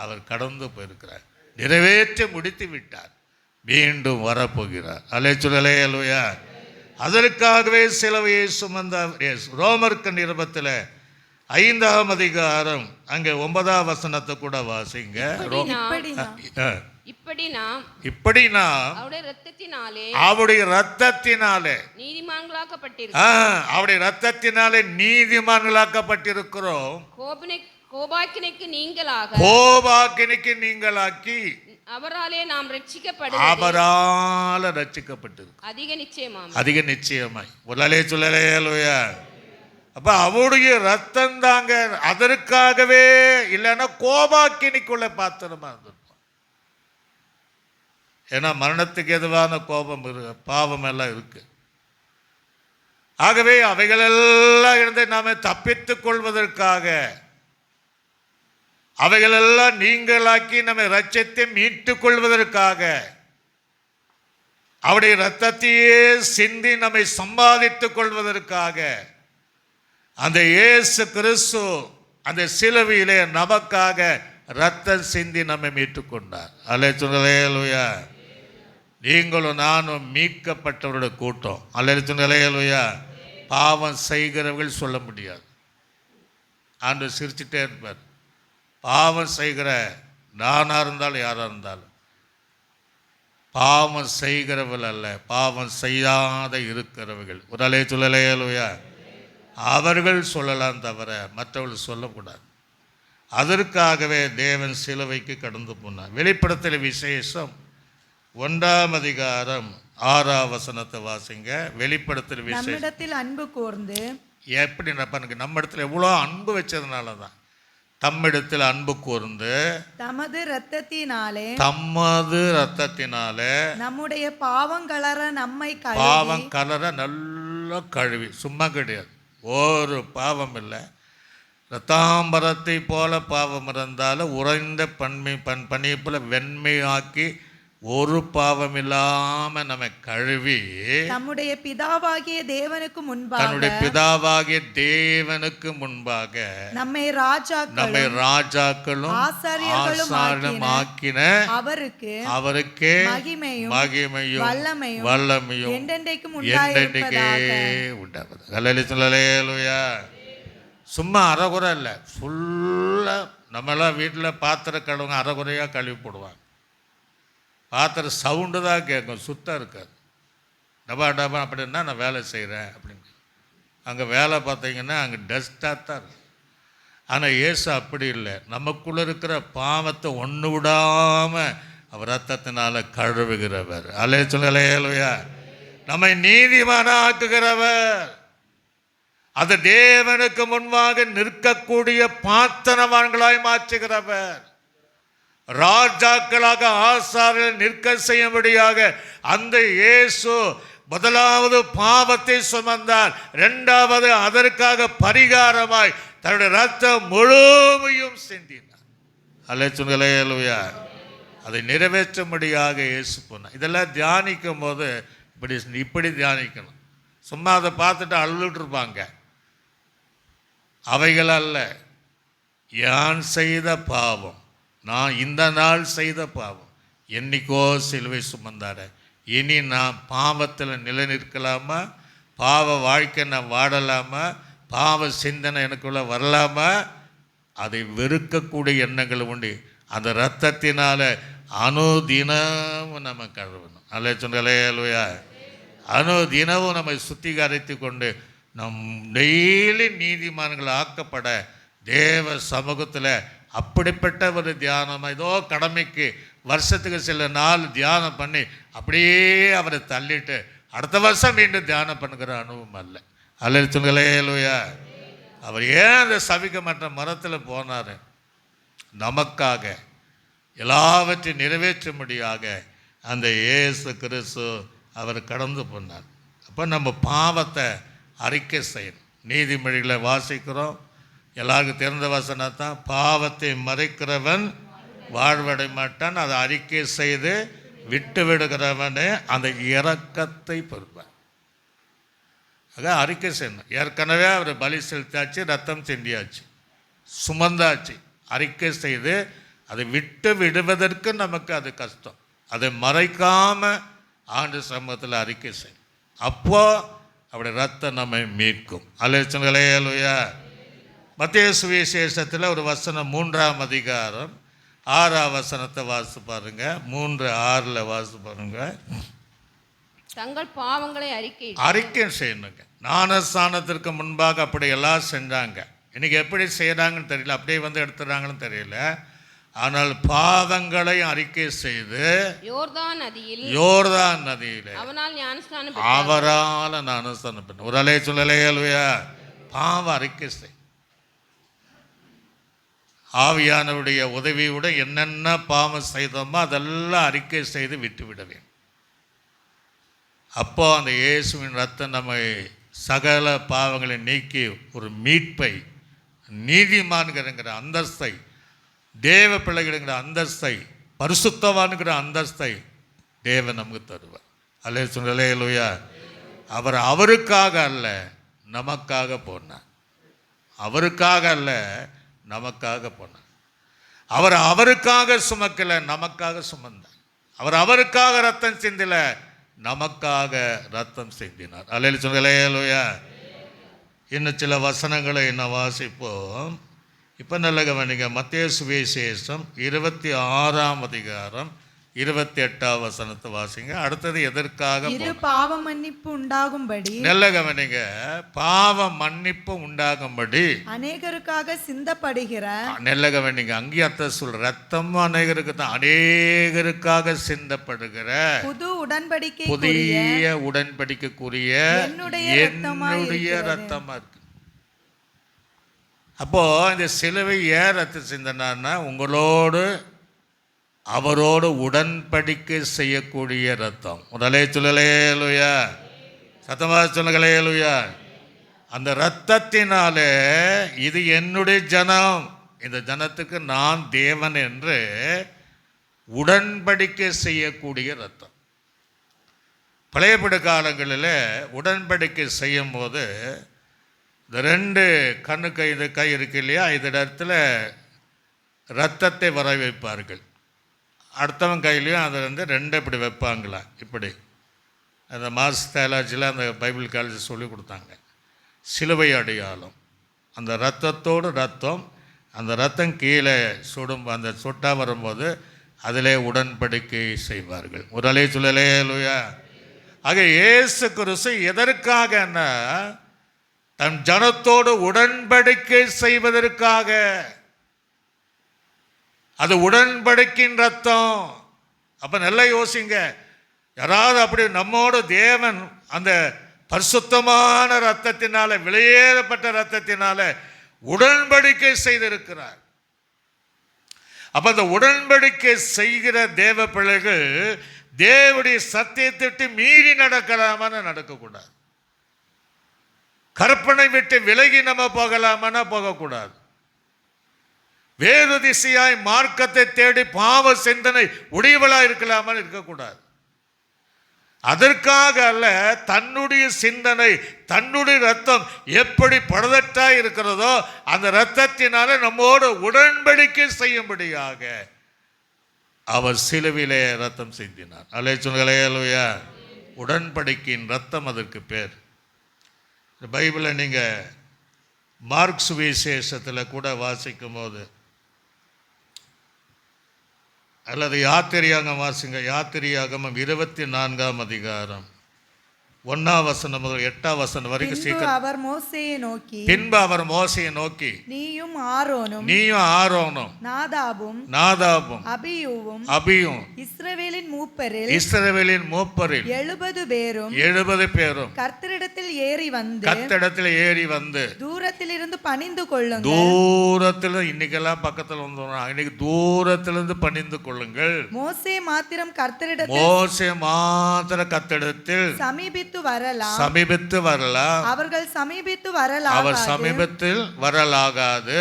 அவர் கடந்து போயிருக்கிறார். நிறைவேற்றி முடித்து விட்டார், மீண்டும் வரப்போகிறார். அல்லேலூயா. அதற்காகவே சிலுவையை சுமந்த ரோமருக்கு நிருபத்தில் 5ஆம் அதிகாரம் அங்கே 9ஆம் வசனத்தை கூட வாசிங்க. இப்படி நாம் அவருடைய இரத்தத்தினாலே நீதிமான்களாக்கப்பட்டிருக்கிறோம். அவருடைய இரத்தத்தினாலே நீதிமான்களாக்கப்பட்டிருக்கிறோம். கோபாக்கினைக்கு நீங்களாக கோபாக்கினைக்கு நீங்களாக்கி அவராலே நாம் ரட்சிக்கப்படுவது அவரால ரட்சிக்கப்பட்டது அதிக நிச்சயமாம். அதிக நிச்சயமாய். உள்ளலே சொல்லலே அல்லேலூயா. அப்ப அவருடைய ரத்தம் தாங்க, அதற்காகவே இல்லைன்னா கோபாக்கினிக்குள்ள பாத்திரமா இருந்திருப்போம். ஏன்னா மரணத்துக்கு எதுவான கோபம் பாவம் எல்லாம் இருக்கு. ஆகவே அவைகளெல்லாம் இருந்து நாம தப்பித்துக் கொள்வதற்காக, அவைகளெல்லாம் நீங்களாக்கி நம்மை ரட்சித்து மீட்டுக் கொள்வதற்காக அவருடைய ரத்தத்தையே சிந்தி நம்மை சம்பாதித்துக் கொள்வதற்காக அந்த இயேசு கிறிஸ்து அந்த சிலுவையிலே நமக்காக ரத்தம் சிந்தி நம்மை மீட்டுக் கொண்டார். அல்லேலூயா. நீங்களும் நானும் மீட்கப்பட்டவருடைய கூட்டம். அல்லேலூயா. பாவம் செய்கிறவர்கள் சொல்ல முடியாது. ஆண்டவர் சிரிச்சுட்டே இருப்பார். பாவம் செய்கிற நானாக இருந்தாலும் யாராக இருந்தாலும் பாவம் செய்கிறவர்கள் அல்ல, பாவம் செய்யாத இருக்கிறவர்கள். ஒரு அல்லேலூயா. அவர்கள் சொல்லலாம் தவிர மற்றவர்கள் சொல்லக்கூடாது. அதற்காகவே தேவன் சிலுவைக்கு கடந்து போனார். வெளிப்படுத்தல் விசேஷம் 1ஆம் அதிகாரம் 6ஆம் வசனத்தை வாசிங்க. வெளிப்படுத்தல் விசேஷம். நம்மிடத்தில் அன்பு கூர்ந்து, எப்படி நம்ம இடத்துல எவ்வளோ அன்பு வச்சதுனால தான் தம்மிடத்தில் அன்பு கூர்ந்து தமது இரத்தத்தினாலே நம்முடைய பாவம் கலர நம்மை பாவம் கலர நல்லா கழுவி, சும்மா கிடையாது, ஒரு பாவம் இல்லை. ரத்தாம்பரத்தை போல பாவம் இருந்தாலும் உறைந்த பனியை போல வெண்மையாக்கி ஒரு பாவம் இல்லாம நம்ம கழுவி நம்முடைய பிதாவாகிய தேவனுக்கு முன்பாக நம்மை ராஜாக்களும் ஆசாரியர்களும் ஆக்கின அவருக்கு மகிமையும் வல்லமையும் என்றென்றைக்கும் உண்டாவது. அல்லேலூயா. சும்மா அரைகுறை இல்லை, ஃபுல்லாக. நம்மளாம் வீட்டில் பாத்திரம் கழுவுங்க, அரைகுறையாக கழுவி போடுவாங்க. பாத்திரம் சவுண்டு தான் கேட்கும், சுத்தம் இருக்காது. டபா டபா அப்படின்னா நான் வேலை செய்கிறேன் அப்படின்னு. அங்கே வேலை பார்த்தீங்கன்னா அங்கே டஸ்ட்டாக தான் இருக்கும். ஆனால் இயேசு அப்படி இல்லை. நமக்குள்ளே இருக்கிற பாவத்தை ஒன்று விடாமல் அவர் ரத்தத்தினால கழுவுகிறவர். அல்லேலூயா. நம்மை நீதிமான ஆக்குகிறவர். அது தேவனுக்கு முன்பாக நிற்கக்கூடிய பாத்திரவான்களாய் மாற்றுகிறவர். ராஜாக்களாக ஆசாரியர்கள் நிற்க செய்யும்படியாக அந்த இயேசு முதலாவது பாவத்தை சுமந்தார், இரண்டாவது அதற்காக பரிகாரமாய் தன்னுடைய ரத்தம் முழுமையும் சிந்தினார். அல்லேலூயா. அதை நிறைவேற்றும்படியாக இயேசு போனார். இதெல்லாம் தியானிக்கும் போது இப்படி தியானிக்கணும். சும்மா அதை பார்த்துட்டு அழுதுட்டு இருப்பாங்க. அவைகள் அல்ல, யான் செய்த பாவம், நான் இந்த நாள் செய்த பாவம், என்னைக்கோ சிலுவை சுமந்தார, இனி நான் பாவத்தில் நிலைநிற்கலாமா, பாவ வாழ்க்கை நான் வாடலாமா, பாவ சிந்தனை எனக்குள்ள வரலாமா, அதை வெறுக்கக்கூடிய எண்ணங்கள் உண்டு. அந்த இரத்தத்தினால அனுதினமும் நம்ம கழுவணும். அல்லேலூயா. அனுதினமும் நம்மை சுத்திகரித்து கொண்டு நம் டெய்லி நீதிமான்கள் ஆக்கப்பட தேவ சமூகத்தில் அப்படிப்பட்ட ஒரு தியானமாக ஏதோ கடமைக்கு வருஷத்துக்கு சில நாள் தியானம் பண்ணி அப்படியே அவரை தள்ளிட்டு அடுத்த வருஷம் மீண்டும் தியானம் பண்ணுகிற அனுபவம் அல்ல. அல்லேலூயா. அவர் ஏன் அந்த சபிக்கப்பட்ட மரத்தில் போனார்? நமக்காக எல்லாவற்றையும் நிறைவேற்றும்படியாக அந்த இயேசு கிறிஸ்து அவர் கடந்து போனார். அப்போ நம்ம பாவத்தை அறிக்கை செய்யணும். நீதிமொழிகளை வாசிக்கிறோம், எல்லாருக்கும் தெரிந்த வசனத்தான், பாவத்தை மறைக்கிறவன் வாழ்வடை மாட்டான், அதை அறிக்கை செய்து விட்டு விடுகிறவனே அந்த இரக்கத்தை பெறுவான். ஆக அறிக்கை செய்யணும். ஏற்கனவே அவர் பலி செலுத்தாச்சு, ரத்தம் சிந்தியாச்சு, சுமந்தாச்சு. அறிக்கை செய்து அதை விட்டு விடுவதற்கு நமக்கு அது கஷ்டம். அதை மறைக்காமல் ஆண்டு சமூகத்தில் அறிக்கை செய்யும். அப்போ அவருடைய ரத்தம் நம்மை மீட்கும். அல்லேலூயா. மத்தேயு சுவிசேஷத்தில் ஒரு வசனம் 3ஆம் அதிகாரம் 6ஆம் வசனத்தை வாசி பாருங்க. 3:6 வாசி பாருங்க. தங்கள் பாவங்களை அறிக்கை செய்யணுங்க. ஞானஸ்நானத்திற்கு முன்பாக அப்படி எல்லாம் செஞ்சாங்க. இன்றைக்கி எப்படி செய்கிறாங்கன்னு தெரியல, அப்படியே வந்து எடுத்துறாங்கன்னு தெரியல. ஆனால் பாவங்களை அறிக்கை செய்து யோர்தான் நதியில் அவரால் ஞானஸ்தானம் பெற்ற ஒரு அலைய சொல்லலையா. பாவ அறிக்கை செய், ஆவியானவருடைய உதவியுடன் என்னென்ன பாவம் செய்தோமோ அதெல்லாம் அறிக்கை செய்து விட்டுவிட வேண்டும். அப்போ அந்த இயேசுவின் ரத்தம் நம்மை சகல பாவங்களை நீக்கி ஒரு மீட்பை, நீதிமான்கிற அந்தஸ்தை, தேவ பிள்ளைகளுங்கிற அந்தஸ்தை, பரிசுத்தவான்கிற அந்தஸ்தை தேவன் நமக்கு தருவார். அல்லேலூயா. அவர் அவருக்காக அல்ல நமக்காக போனார். அவருக்காக அல்ல நமக்காக போனார். அவர் அவருக்காக சுமக்கல, நமக்காக சுமந்தார். அவர் அவருக்காக ரத்தம் சிந்தல, நமக்காக ரத்தம் சிந்தினார். அல்லேலூயா. இன்னும் சில வசனங்களை என்ன வாசிப்போம். இப்போ நல்ல கவனிங்க. மத்தேயு சுவிசேஷம் 26ஆம் அதிகாரம் 28ஆம் வசனத்தை வாசிங்க. அடுத்தது எதற்காக பாவ மன்னிப்பு உண்டாகும்படி, நல்ல கவனிங்க, பாவ மன்னிப்பு உண்டாகும்படி அநேகருக்காக சிந்தப்படுகிற, நல்ல கவனிங்க, அங்கேயே அர்த்தம் சொல்ற, ரத்தம் அநேகருக்கு தான், அநேகருக்காக சிந்தப்படுகிற புது உடன்படிக்கை, புதிய உடன்படிக்கைக்குரிய என்னுடைய ரத்தமா இருக்கு. அப்போ இந்த சிலுவை ஏன் ரத்தம் சிந்தனான்னா, உங்களோடு அவரோடு உடன்படிக்கை செய்யக்கூடிய ரத்தம். உடலே சொல்லலையா, சத்தமாக சொல்லலையா. அந்த ரத்தத்தினாலே இது என்னுடைய ஜனம், இந்த ஜனத்துக்கு நான் தேவன் என்று உடன்படிக்கை செய்யக்கூடிய ரத்தம். பழையபடி காலங்களில் உடன்படிக்கை செய்யும் போது இந்த 2 கண்ணுக்கு இது கை இருக்கு இல்லையா, இந்த இடத்துல ரத்தத்தை வர வைப்பார்கள். அடுத்தவன் கையிலையும் அதை 2 இப்படி வைப்பாங்களா, இப்படி. அந்த மாஸ் தேலாஜியில் அந்த பைபிள் காலேஜ் சொல்லி கொடுத்தாங்க. சிலுவை அடையாளம், அந்த ரத்தத்தோடு ரத்தம், அந்த ரத்தம் கீழே சுடும், அந்த சொட்டா வரும்போது அதிலே உடன்படிக்கை செய்வார்கள். ஒரு அலைய சொல்லலையா. ஆக இயேசு கிறிஸ்து எதற்காகன்னா, தன் ஜனத்தோடு உடன்படிக்கை செய்வதற்காக. அது உடன்படிக்கையின் ரத்தம். அப்போ நல்லா யோசிங்க, யாராவது அப்படி நம்மோடு தேவன் அந்த பரிசுத்தமான ரத்தத்தினால, விலையேறப்பட்ட ரத்தத்தினால உடன்படிக்கை செய்திருக்கிறார். அப்போ அந்த உடன்படிக்கை செய்கிற தேவ பிள்ளைகள் தேவனுடைய சத்தியத்தை மீறி நடக்கலாமான்னு நடக்கக்கூடாது. கற்பனை விட்டு விலகி நம்ம போகலாமான்னா போகக்கூடாது. வேறு திசையாய் மார்க்கத்தை தேடி பாவ சிந்தனை உடையவளாக இருக்கலாமான்னு இருக்கக்கூடாது. அதற்காக அல்ல, தன்னுடைய சிந்தனை, தன்னுடைய ரத்தம் எப்படி பழுதற்றாய் இருக்கிறதோ அந்த ரத்தத்தினால நம்மோடு உடன்படிக்கை செய்யும்படியாக அவர் சிலுவிலே ரத்தம் சிந்தினார். அல்லேலூயா. உடன்படிக்கையின் ரத்தம் அதற்கு பேர். இந்த பைபிளை நீங்கள் மார்க் சுவிசேஷத்தில் கூட வாசிக்கும் போது, அல்லது யாத்திரையாகம் வாசிங்க. யாத்திரையாகமம் 24ஆம் அதிகாரம் 1ஆம் வசனம் முதல் 8ஆம் வசனம் வரைக்கும் சீக்கிரம். அவர் மோசேயை நோக்கி, பின்பு அவர் மோசேயை நோக்கி, நீயும் ஆரோனும் நாதாபும் அபியும் இஸ்ரவேலின் மூப்பரில் 70 பேரும் கர்த்தரிடத்தில் ஏறி வந்து தூரத்திலிருந்து பணிந்து கொள்ளுங்கள். தூரத்தில், இன்னைக்கெல்லாம் பக்கத்தில் வந்துடுறாங்க, இன்னைக்கு தூரத்திலிருந்து பணிந்து கொள்ளுங்கள். மோசே மாத்திரம் கர்த்தரிடத்தில் சமீபித்து வரலாம். அவர்கள் சமீபத்தில் வரலாகாது.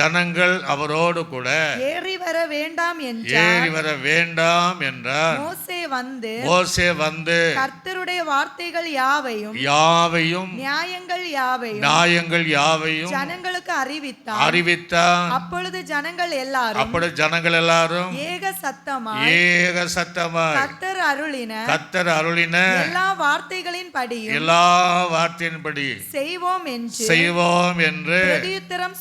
ஜனங்கள் அவரோடு கூட ஏறி வர வேண்டாம் என்றார். மோசே வந்து கர்த்தருடைய வார்த்தைகள் யாவையும் நியாயங்கள் யாவையும் ஜனங்களுக்கு அறிவித்தான். அப்பொழுது ஜனங்கள் எல்லாரும் ஏக சத்தமாய் கர்த்தர் அருளின அருளின எல்லா வார்த்தைகளின் படியும் எல்லா வார்த்தையின்படி செய்வோம் என்று பிரதியுத்தரம்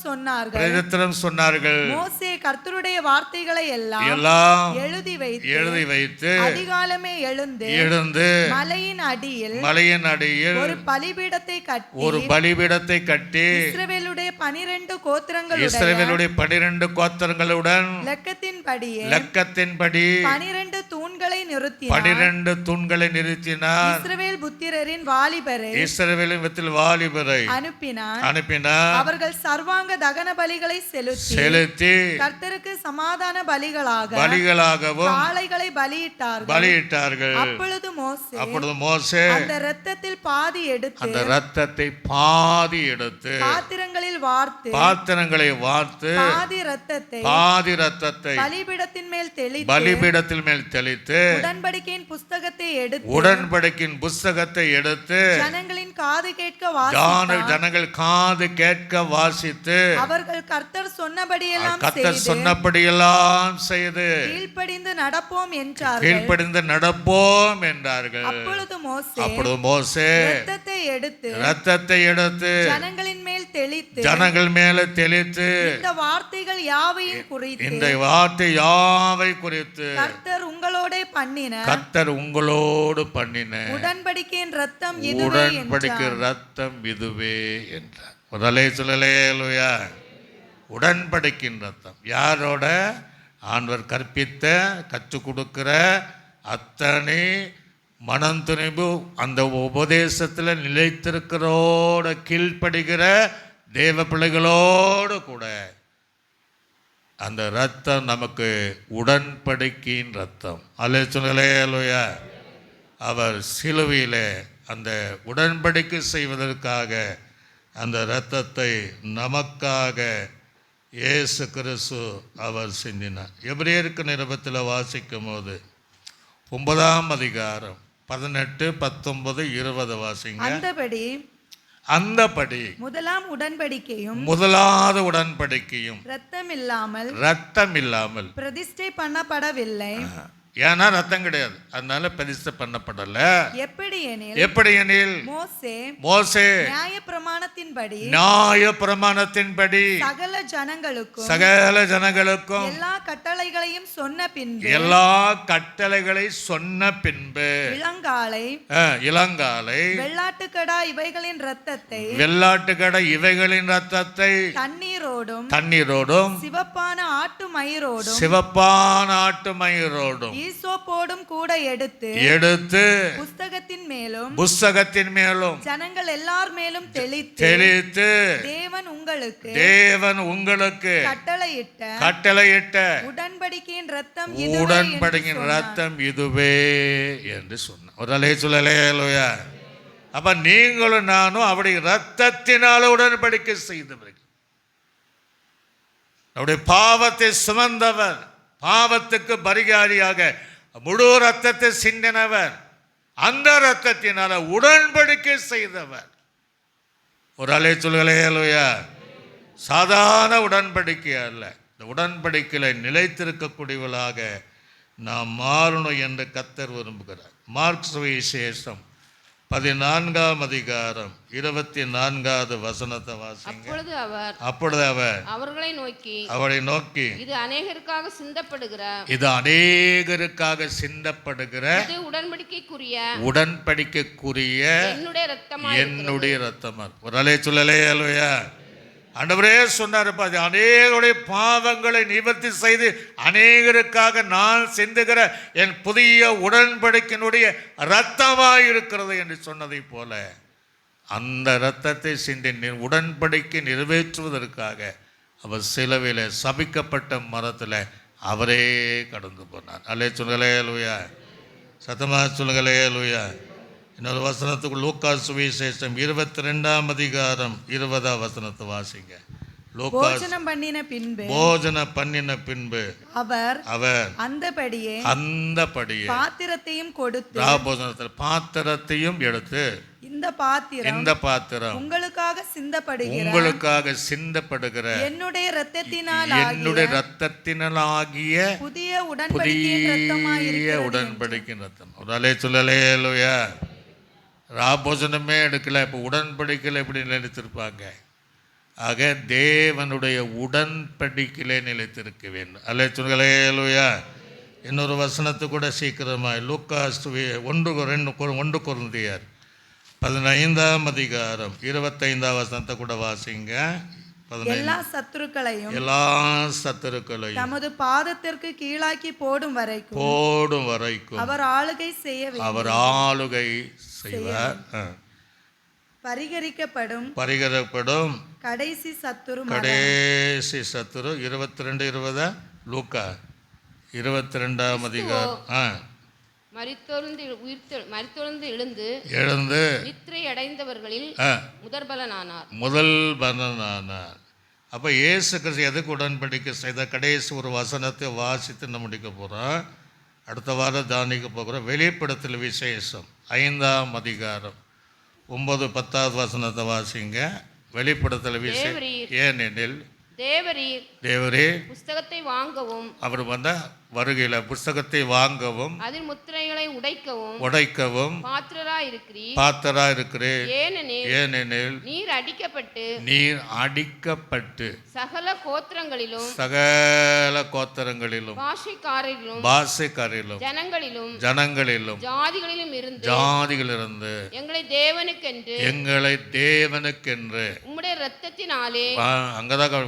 சொன்னார்கள். மோசே கர்த்தருடைய வார்த்தைகளை எல்லாம் எழுதி வைத்து அதிகாலமே எழுந்து மலையின் அடியில் ஒரு பலிபீடத்தை கட்டி இஸ்ரவேலுடைய 12 கோத்திரங்களுடன் லக்கத்தின்படி 12 தூண்களை நிறுத்தினார். இஸ்ரவேலின் வாலிபரை அனுப்பினார். அவர்கள் சர்வாங்க தகன பலிகளை செலுத்தி கர்த்தருக்கு சமாதான பலிகளாகவும் காளைகளை பலியிட்டார்கள். அப்பொழுது மோசே அந்த இரத்தத்தை பாதி எடுத்து பாத்திரங்களை வார்த்து பாதி இரத்தத்தை பலிபீடத்தின் மேல் தெளித்து உடன்படிக்கையின் புஸ்தகத்தை எடுத்து ஜனங்கள் காது கேட்க வாசித்து அவர்கள் கர்த்தர் சொன்னபடியெல்லாம் செய்து கீழ்ப்படிந்து நடப்போம் என்றார்கள். அப்பொழுது மோசே இரத்தத்தை எடுத்து ஜனங்கள் மேல தெளித்து இந்த வார்த்தை யாவை குறித்து கர்த்தர் உங்களோடு பண்ணின உடன்படிக்கையின் ரத்தம் இதுவே என்றார். முதலே சொல்லலேலூயா. உடன்படிக்கையின் ரத்தம் யாரோட? ஆண்டவர் கற்றுக் கொடுக்கிற அத்தனை மனம் துணிவு அந்த உபதேசத்தில் நிலைத்திருக்கிறோட கீழ்ப்படுகிற தேவ பிள்ளைகளோடு கூட அந்த ரத்தம் நமக்கு உடன்படிக்கையின் ரத்தம். அல்லேலூயா. அவர் சிலுவையிலே அந்த உடன்படிக்கை செய்வதற்காக அந்த இரத்தத்தை நமக்காக இயேசு கிறிஸ்து அவர் சிந்தினார். எபிரேயருக்கு நிருபத்தில் வாசிக்கும் போது 9ஆம் அதிகாரம் 18, 19, 20 வாசிங்க. அந்தபடி முதலாவது உடன்படிக்கையும் ரத்தம் இல்லாமல் பிரதிஷ்டை பண்ணப்படவில்லை. ஏன்னா ரத்தம் கிடையாது, அதனால பிரதிஷ்டை பண்ணப்படல. எப்படி எனில் மோசே நியாய பிரமாணத்தின்படி சகல ஜனங்களுக்கும் எல்லா கட்டளைகளை சொன்ன பின்பு இளங்காலை வெள்ளாட்டுக்கடா இவைகளின் ரத்தத்தை தண்ணீரோடும் சிவப்பான ஆட்டு மயிரோடும் ஈசோப்போடும் கூட எடுத்து புஸ்தகத்தின் மேலும் ஜனங்கள் எல்லார் மேலும் தெளித்து தேவன் உங்களுக்கு கட்டளையிட்ட உடன்படிக்கையின் ரத்தம் இதுவே என்று சொன்னார். ஒரு அல்லேலூயா. அப்ப நீங்களும் நானும் அப்படி ரத்தத்தினால உடன்படிக்கை செய்தவர்கள். அவருடைய பாவத்தை சுமந்தவர், பாவத்துக்கு பரிகாரியாக முழு ரத்தத்தை சிந்தினவர், அந்த ரத்தத்தினால உடன்படிக்கை செய்தவர். ஒரு அல்லேலூயா. சாதாரண உடன்படிக்கை அல்ல, இந்த உடன்படிக்கையில் நிலைத்திருக்கக்கூடியவர்களாக நாம் மாறணும் என்று கர்த்தர் விரும்புகிறார். மார்க் சுவிசேஷம் 14ஆம் அதிகாரம் 24வது வசனத்தை வாசிங்க. அப்பொழுது அவர் அவரை நோக்கி இது அநேகருக்காக சிந்தப்படுகிற உடன்படிக்கைக்குரிய என்னுடைய ரத்தம். ஒரு அல்லேலூயா. ஆண்டவரே சொன்னார், அநேகருடைய பாவங்களை நிவர்த்தி செய்து அநேகருக்காக நான் சிந்துகிற என் புதிய உடன்படிக்கையினுடைய இரத்தமாய் இருக்கிறது என்று சொன்னதை போல அந்த இரத்தத்தை சிந்தி உடன்படிக்கை நிறைவேற்றுவதற்காக அவர் சிலுவையில் சபிக்கப்பட்ட மரத்தில் அவரே கடந்து போனார். அல்லேலூயா. சத்தமாக சொல்லுங்களேலூயா. இன்னொரு வசனத்துக்கு லூக்கா சுவிசேஷம் 22ஆம் அதிகாரம் 20ஆம் வசனத்தை வாசிங்க. லூக்கா போஜனம் பண்ணின பின்பு போஜன பண்ணின பின்பு அவர் அவர் அந்தபடியே அந்தபடியே பாத்திரத்தையும் கொடுத்து ராபோஜனத்தில் பாத்திரத்தையும் எடுத்து இந்த பாத்திரம் இந்த பாத்திரம் உங்களுக்காக சிந்தப்படுகிற உங்களுக்காக சிந்தப்படுகிற என்னுடைய இரத்தத்தினால் என்னுடைய இரத்தத்தினாலாகிய புதிய உடன்படிக்கையின் புதிய இரத்தமாயிருக்கிறது உடன்படிக்கை ரத்தம். ஒரு அலே சொல்லலையா? ராபோஜனமே எடுக்கல, இப்போ உடன்படிக்கையில் எப்படி நிலைத்திருப்பாங்க? ஆக தேவனுடைய உடன்படிக்கையிலே நிலைத்திருக்க வேண்டும். அலே சொல்லலையா? இன்னொரு வசனத்து கூட சீக்கிரமாக லூக்காஸ் 1 கொரிந்தியர் 15ஆம் அதிகாரம் 25ஆம் வசனத்தை கூட வாசிங்க. எல்லா சத்துருக்களையும் எல்லா சத்துருக்களையும் தமது பாதத்திற்கு கீழாக்கி போடும் வரைக்கும் அவர் ஆளுகை செய்ய வேண்டும். அவர் ஆளுகை செய்வார். பரிகரிக்கப்படும் கடைசி சத்துரு கடைசி சத்துரு 22 லூக்கா 22ஆம் அதிகாரம் மரித்தொழுந்து எழுந்து நித்திரை அடைந்தவர்களில் முதல் பலனானார். அப்போ இயேசு கிறிஸ்து எதுக்கு உடன்படிக்கை செய்த? கடைசி ஒரு வசனத்தை வாசித்து நம்ம முடிக்க போகிறோம். அடுத்த வாரம் தானிக்க போகிறோம். வெளிப்படுத்தல் விசேஷம் 5ஆம் அதிகாரம் 9, 10வது வசனத்தை வாசிங்க. வெளிப்படுத்தல் விசேஷம். ஏனெனில் தேவரீர் புஸ்தகத்தை வாங்கவும், அவர் வந்த வருகையில் புஸ்தகத்தை வாங்கவும், அதில் முத்திரைகளை உடைக்கவும் பாத்திரராயிருக்கிறீர். ஏனெனில் நீர் அடிக்கப்பட்டு சகல கோத்திரங்களிலும் பாஷைக்காரிலும் ஜனங்களிலும் ஜாதிகளிலிருந்து எங்களை தேவனுக்கென்று உம்முடைய இரத்தத்தினாலே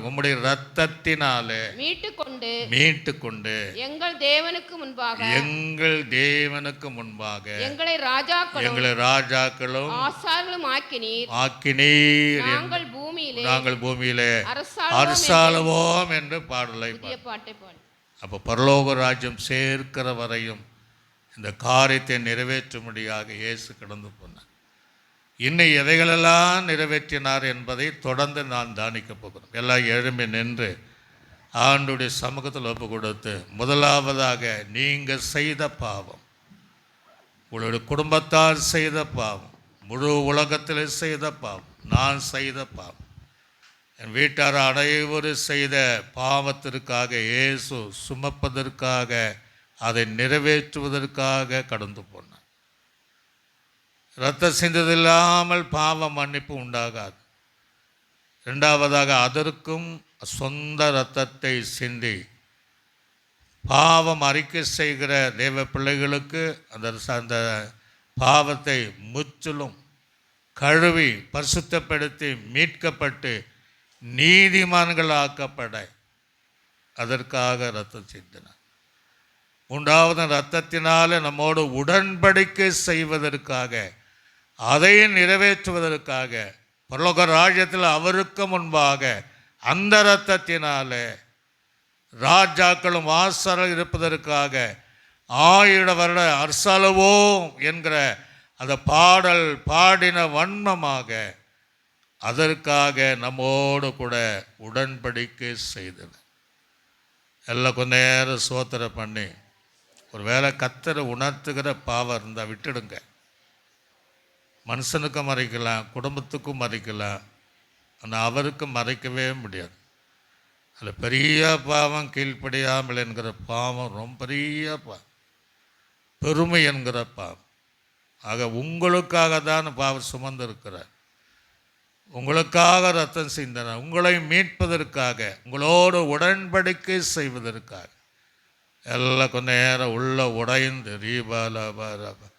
உம்முடைய இரத்தத்தினாலே மீட்டுக்கொண்டு எங்கள் தேவனுக்கு முன்பாக எங்களை ராஜாக்களும் ஆக்கினீர். நாங்கள் பூமியிலே அரசாளுவோம் என்று பாடலை பாட்டை பாடு. அப்போ பரலோக ராஜ்யம் சேர்க்கிற வரையும் இந்த காரியத்தை நிறைவேற்றும்படியாக இயேசு கடந்து போனார். இன்னும் எவைகளெல்லாம் நிறைவேற்றினார் என்பதை தொடர்ந்து நான் தானிக்க போகிறோம். எல்லாம் எழும்பி நின்று ஆண்டுடைய சமூகத்தில் ஒப்பு கொடுத்து, முதலாவதாக நீங்கள் செய்த பாவம், உங்களுடைய குடும்பத்தார் செய்த பாவம், முழு உலகத்தில் செய்த பாவம், நான் செய்த பாவம், என் வீட்டார் அனைவரும் செய்த பாவத்திற்காக இயேசு சுமப்பதற்காக, அதை நிறைவேற்றுவதற்காக கடந்து போனார். இரத்தம் சிந்ததில்லாமல் பாவ மன்னிப்பு உண்டாகாது. இரண்டாவதாக அதற்கும் சொந்த இரத்தத்தை சிந்தி பாவம் அறிக்கை செய்கிற தேவ பிள்ளைகளுக்கு அந்த பாவத்தை முற்றிலும் கழுவி பரிசுத்தப்படுத்தி மீட்கப்பட்டு நீதிமான்களாக்கப்பட அதற்காக இரத்தம் சிந்தினார். மூன்றாவது இரத்தத்தினால நம்மோடு உடன்படிக்கை செய்வதற்காக, அதை நிறைவேற்றுவதற்காக, பரலோக ராஜ்யத்தில் அவருக்கு முன்பாக அந்த இரத்தத்தினால ராஜாக்களும் ஆசர்கள் இருப்பதற்காக 1000 வருட அரசாளுவோம் என்கிற அந்த பாடல் பாடின வண்ணமாக அதற்காக நம்மோடு கூட உடன்படிக்கை செய்தது. எல்லாம் கொஞ்ச நேரம் சோத்திர பண்ணி, ஒரு வேளை கர்த்தரை உணர்த்துகிற பாவம் இருந்தால் விட்டுடுங்க. மனுஷனுக்கும் மறைக்கலாம், குடும்பத்துக்கும் மறைக்கலாம், ஆனால் அவருக்கு மறைக்கவே முடியாது. அதில் பெரிய பாவம் கீழ்ப்படியாமல் என்கிற பாவம் ரொம்ப பெரிய பாவம், பெருமை என்கிற பாவம். ஆக உங்களுக்காக தான் பாவம் சுமந்திருக்கிறார், உங்களுக்காக ரத்தம் சிந்தினார், உங்களை மீட்பதற்காக, உங்களோடு உடன்படிக்கை செய்வதற்காக. எல்லாம் கொஞ்ச நேரம் உள்ள உடைந்து ரீபாலாபாவே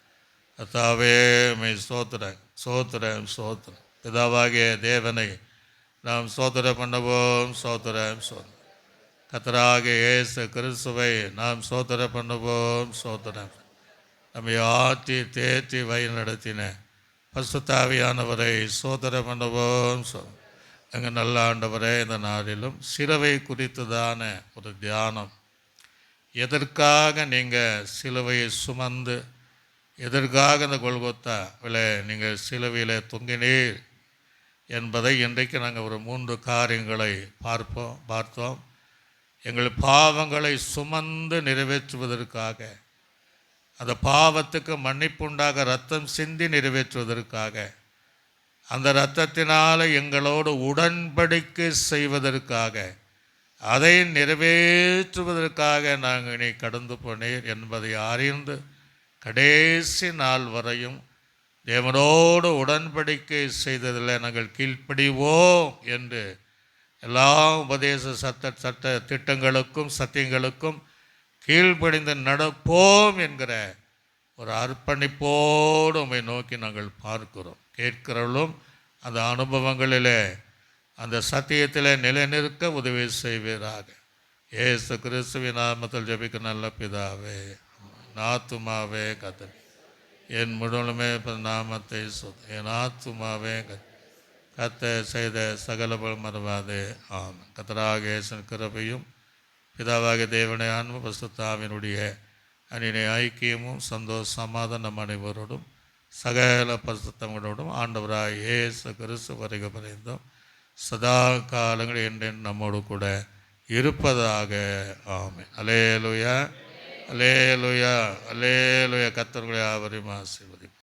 சோத்திரன் சோத்திரன் சோத்திரன் பிதாவாகிய தேவனை நாம் சோதனை பண்ணுவோம். சோதரம் கர்த்தராகிய இயேசு கிறிஸ்துவை நாம் சோதனை பண்ணுவோம். சோதரம் நம்மை ஆற்றி தேற்றி வழி நடத்தின பரிசுத்த ஆவியானவரை சோதனை பண்ணுவோம். எங்கள் நல்ல ஆண்டவரே, இந்த நாளிலும் சிலுவை குறித்ததான ஒரு தியானம், எதற்காக நீங்கள் சிலுவையை சுமந்து, எதற்காக இந்த கொல்கொத்தாவில் நீங்கள் சிலுவையில் தொங்கினீர் என்பதை இன்றைக்கு நாங்கள் ஒரு 3 காரியங்களை பார்த்தோம். எங்கள் பாவங்களை சுமந்து நிறைவேற்றுவதற்காக, அந்த பாவத்துக்கு மன்னிப்புண்டாக ரத்தம் சிந்தி நிறைவேற்றுவதற்காக, அந்த இரத்தத்தினால் எங்களோடு உடன்படிக்கை செய்வதற்காக, அதை நிறைவேற்றுவதற்காக நாங்கள் இனி கடந்து போனீர் என்பதை அறிந்து கடைசி நாள் வரையும் தேவனோடு உடன்படிக்கை செய்ததில் நாங்கள் கீழ்ப்படிவோம் என்று எல்லா உபதேச சட்ட திட்டங்களுக்கும் சத்தியங்களுக்கும் கீழ்ப்படிந்து நடப்போம் என்கிற ஒரு அர்ப்பணிப்போடு உம்மை நோக்கி நாங்கள் பார்க்கிறோம். கேட்கிறவர்களும் அந்த அனுபவங்களிலே அந்த சத்தியத்தில் நிலைநிற்க உதவி செய்வீராக. இயேசு கிறிஸ்துவின் நாமத்தில் ஜெபிக்க நல்ல பிதாவே. ஆத்துமாவே கர்த்தர் என் முழுமே நாமத்தை என் ஆத்துமாவே கர்த்தர் செய்த சகல மறவாதே. ஆமென். கர்த்தராகிய இயேசுவின் கிருபையும் பிதாவாகிய தேவனுடைய அன்பும் பரிசுத்த ஆவியினுடைய அன்பின் ஐக்கியமும் சமாதானம் அனைவரோடும் சகல பரிசுத்தங்களோடும் ஆண்டவராய் இயேசு கிறிஸ்து வருகை பரிந்தும் சதா காலங்கள் என்றென்று நம்மோடு கூட இருப்பதாக. ஆமென். அல்லேலூயா, அல்லேலூயா, அல்லேலூயா. கர்த்தர்களை ஆவரையும் ஆசீர்வதிப்பார்.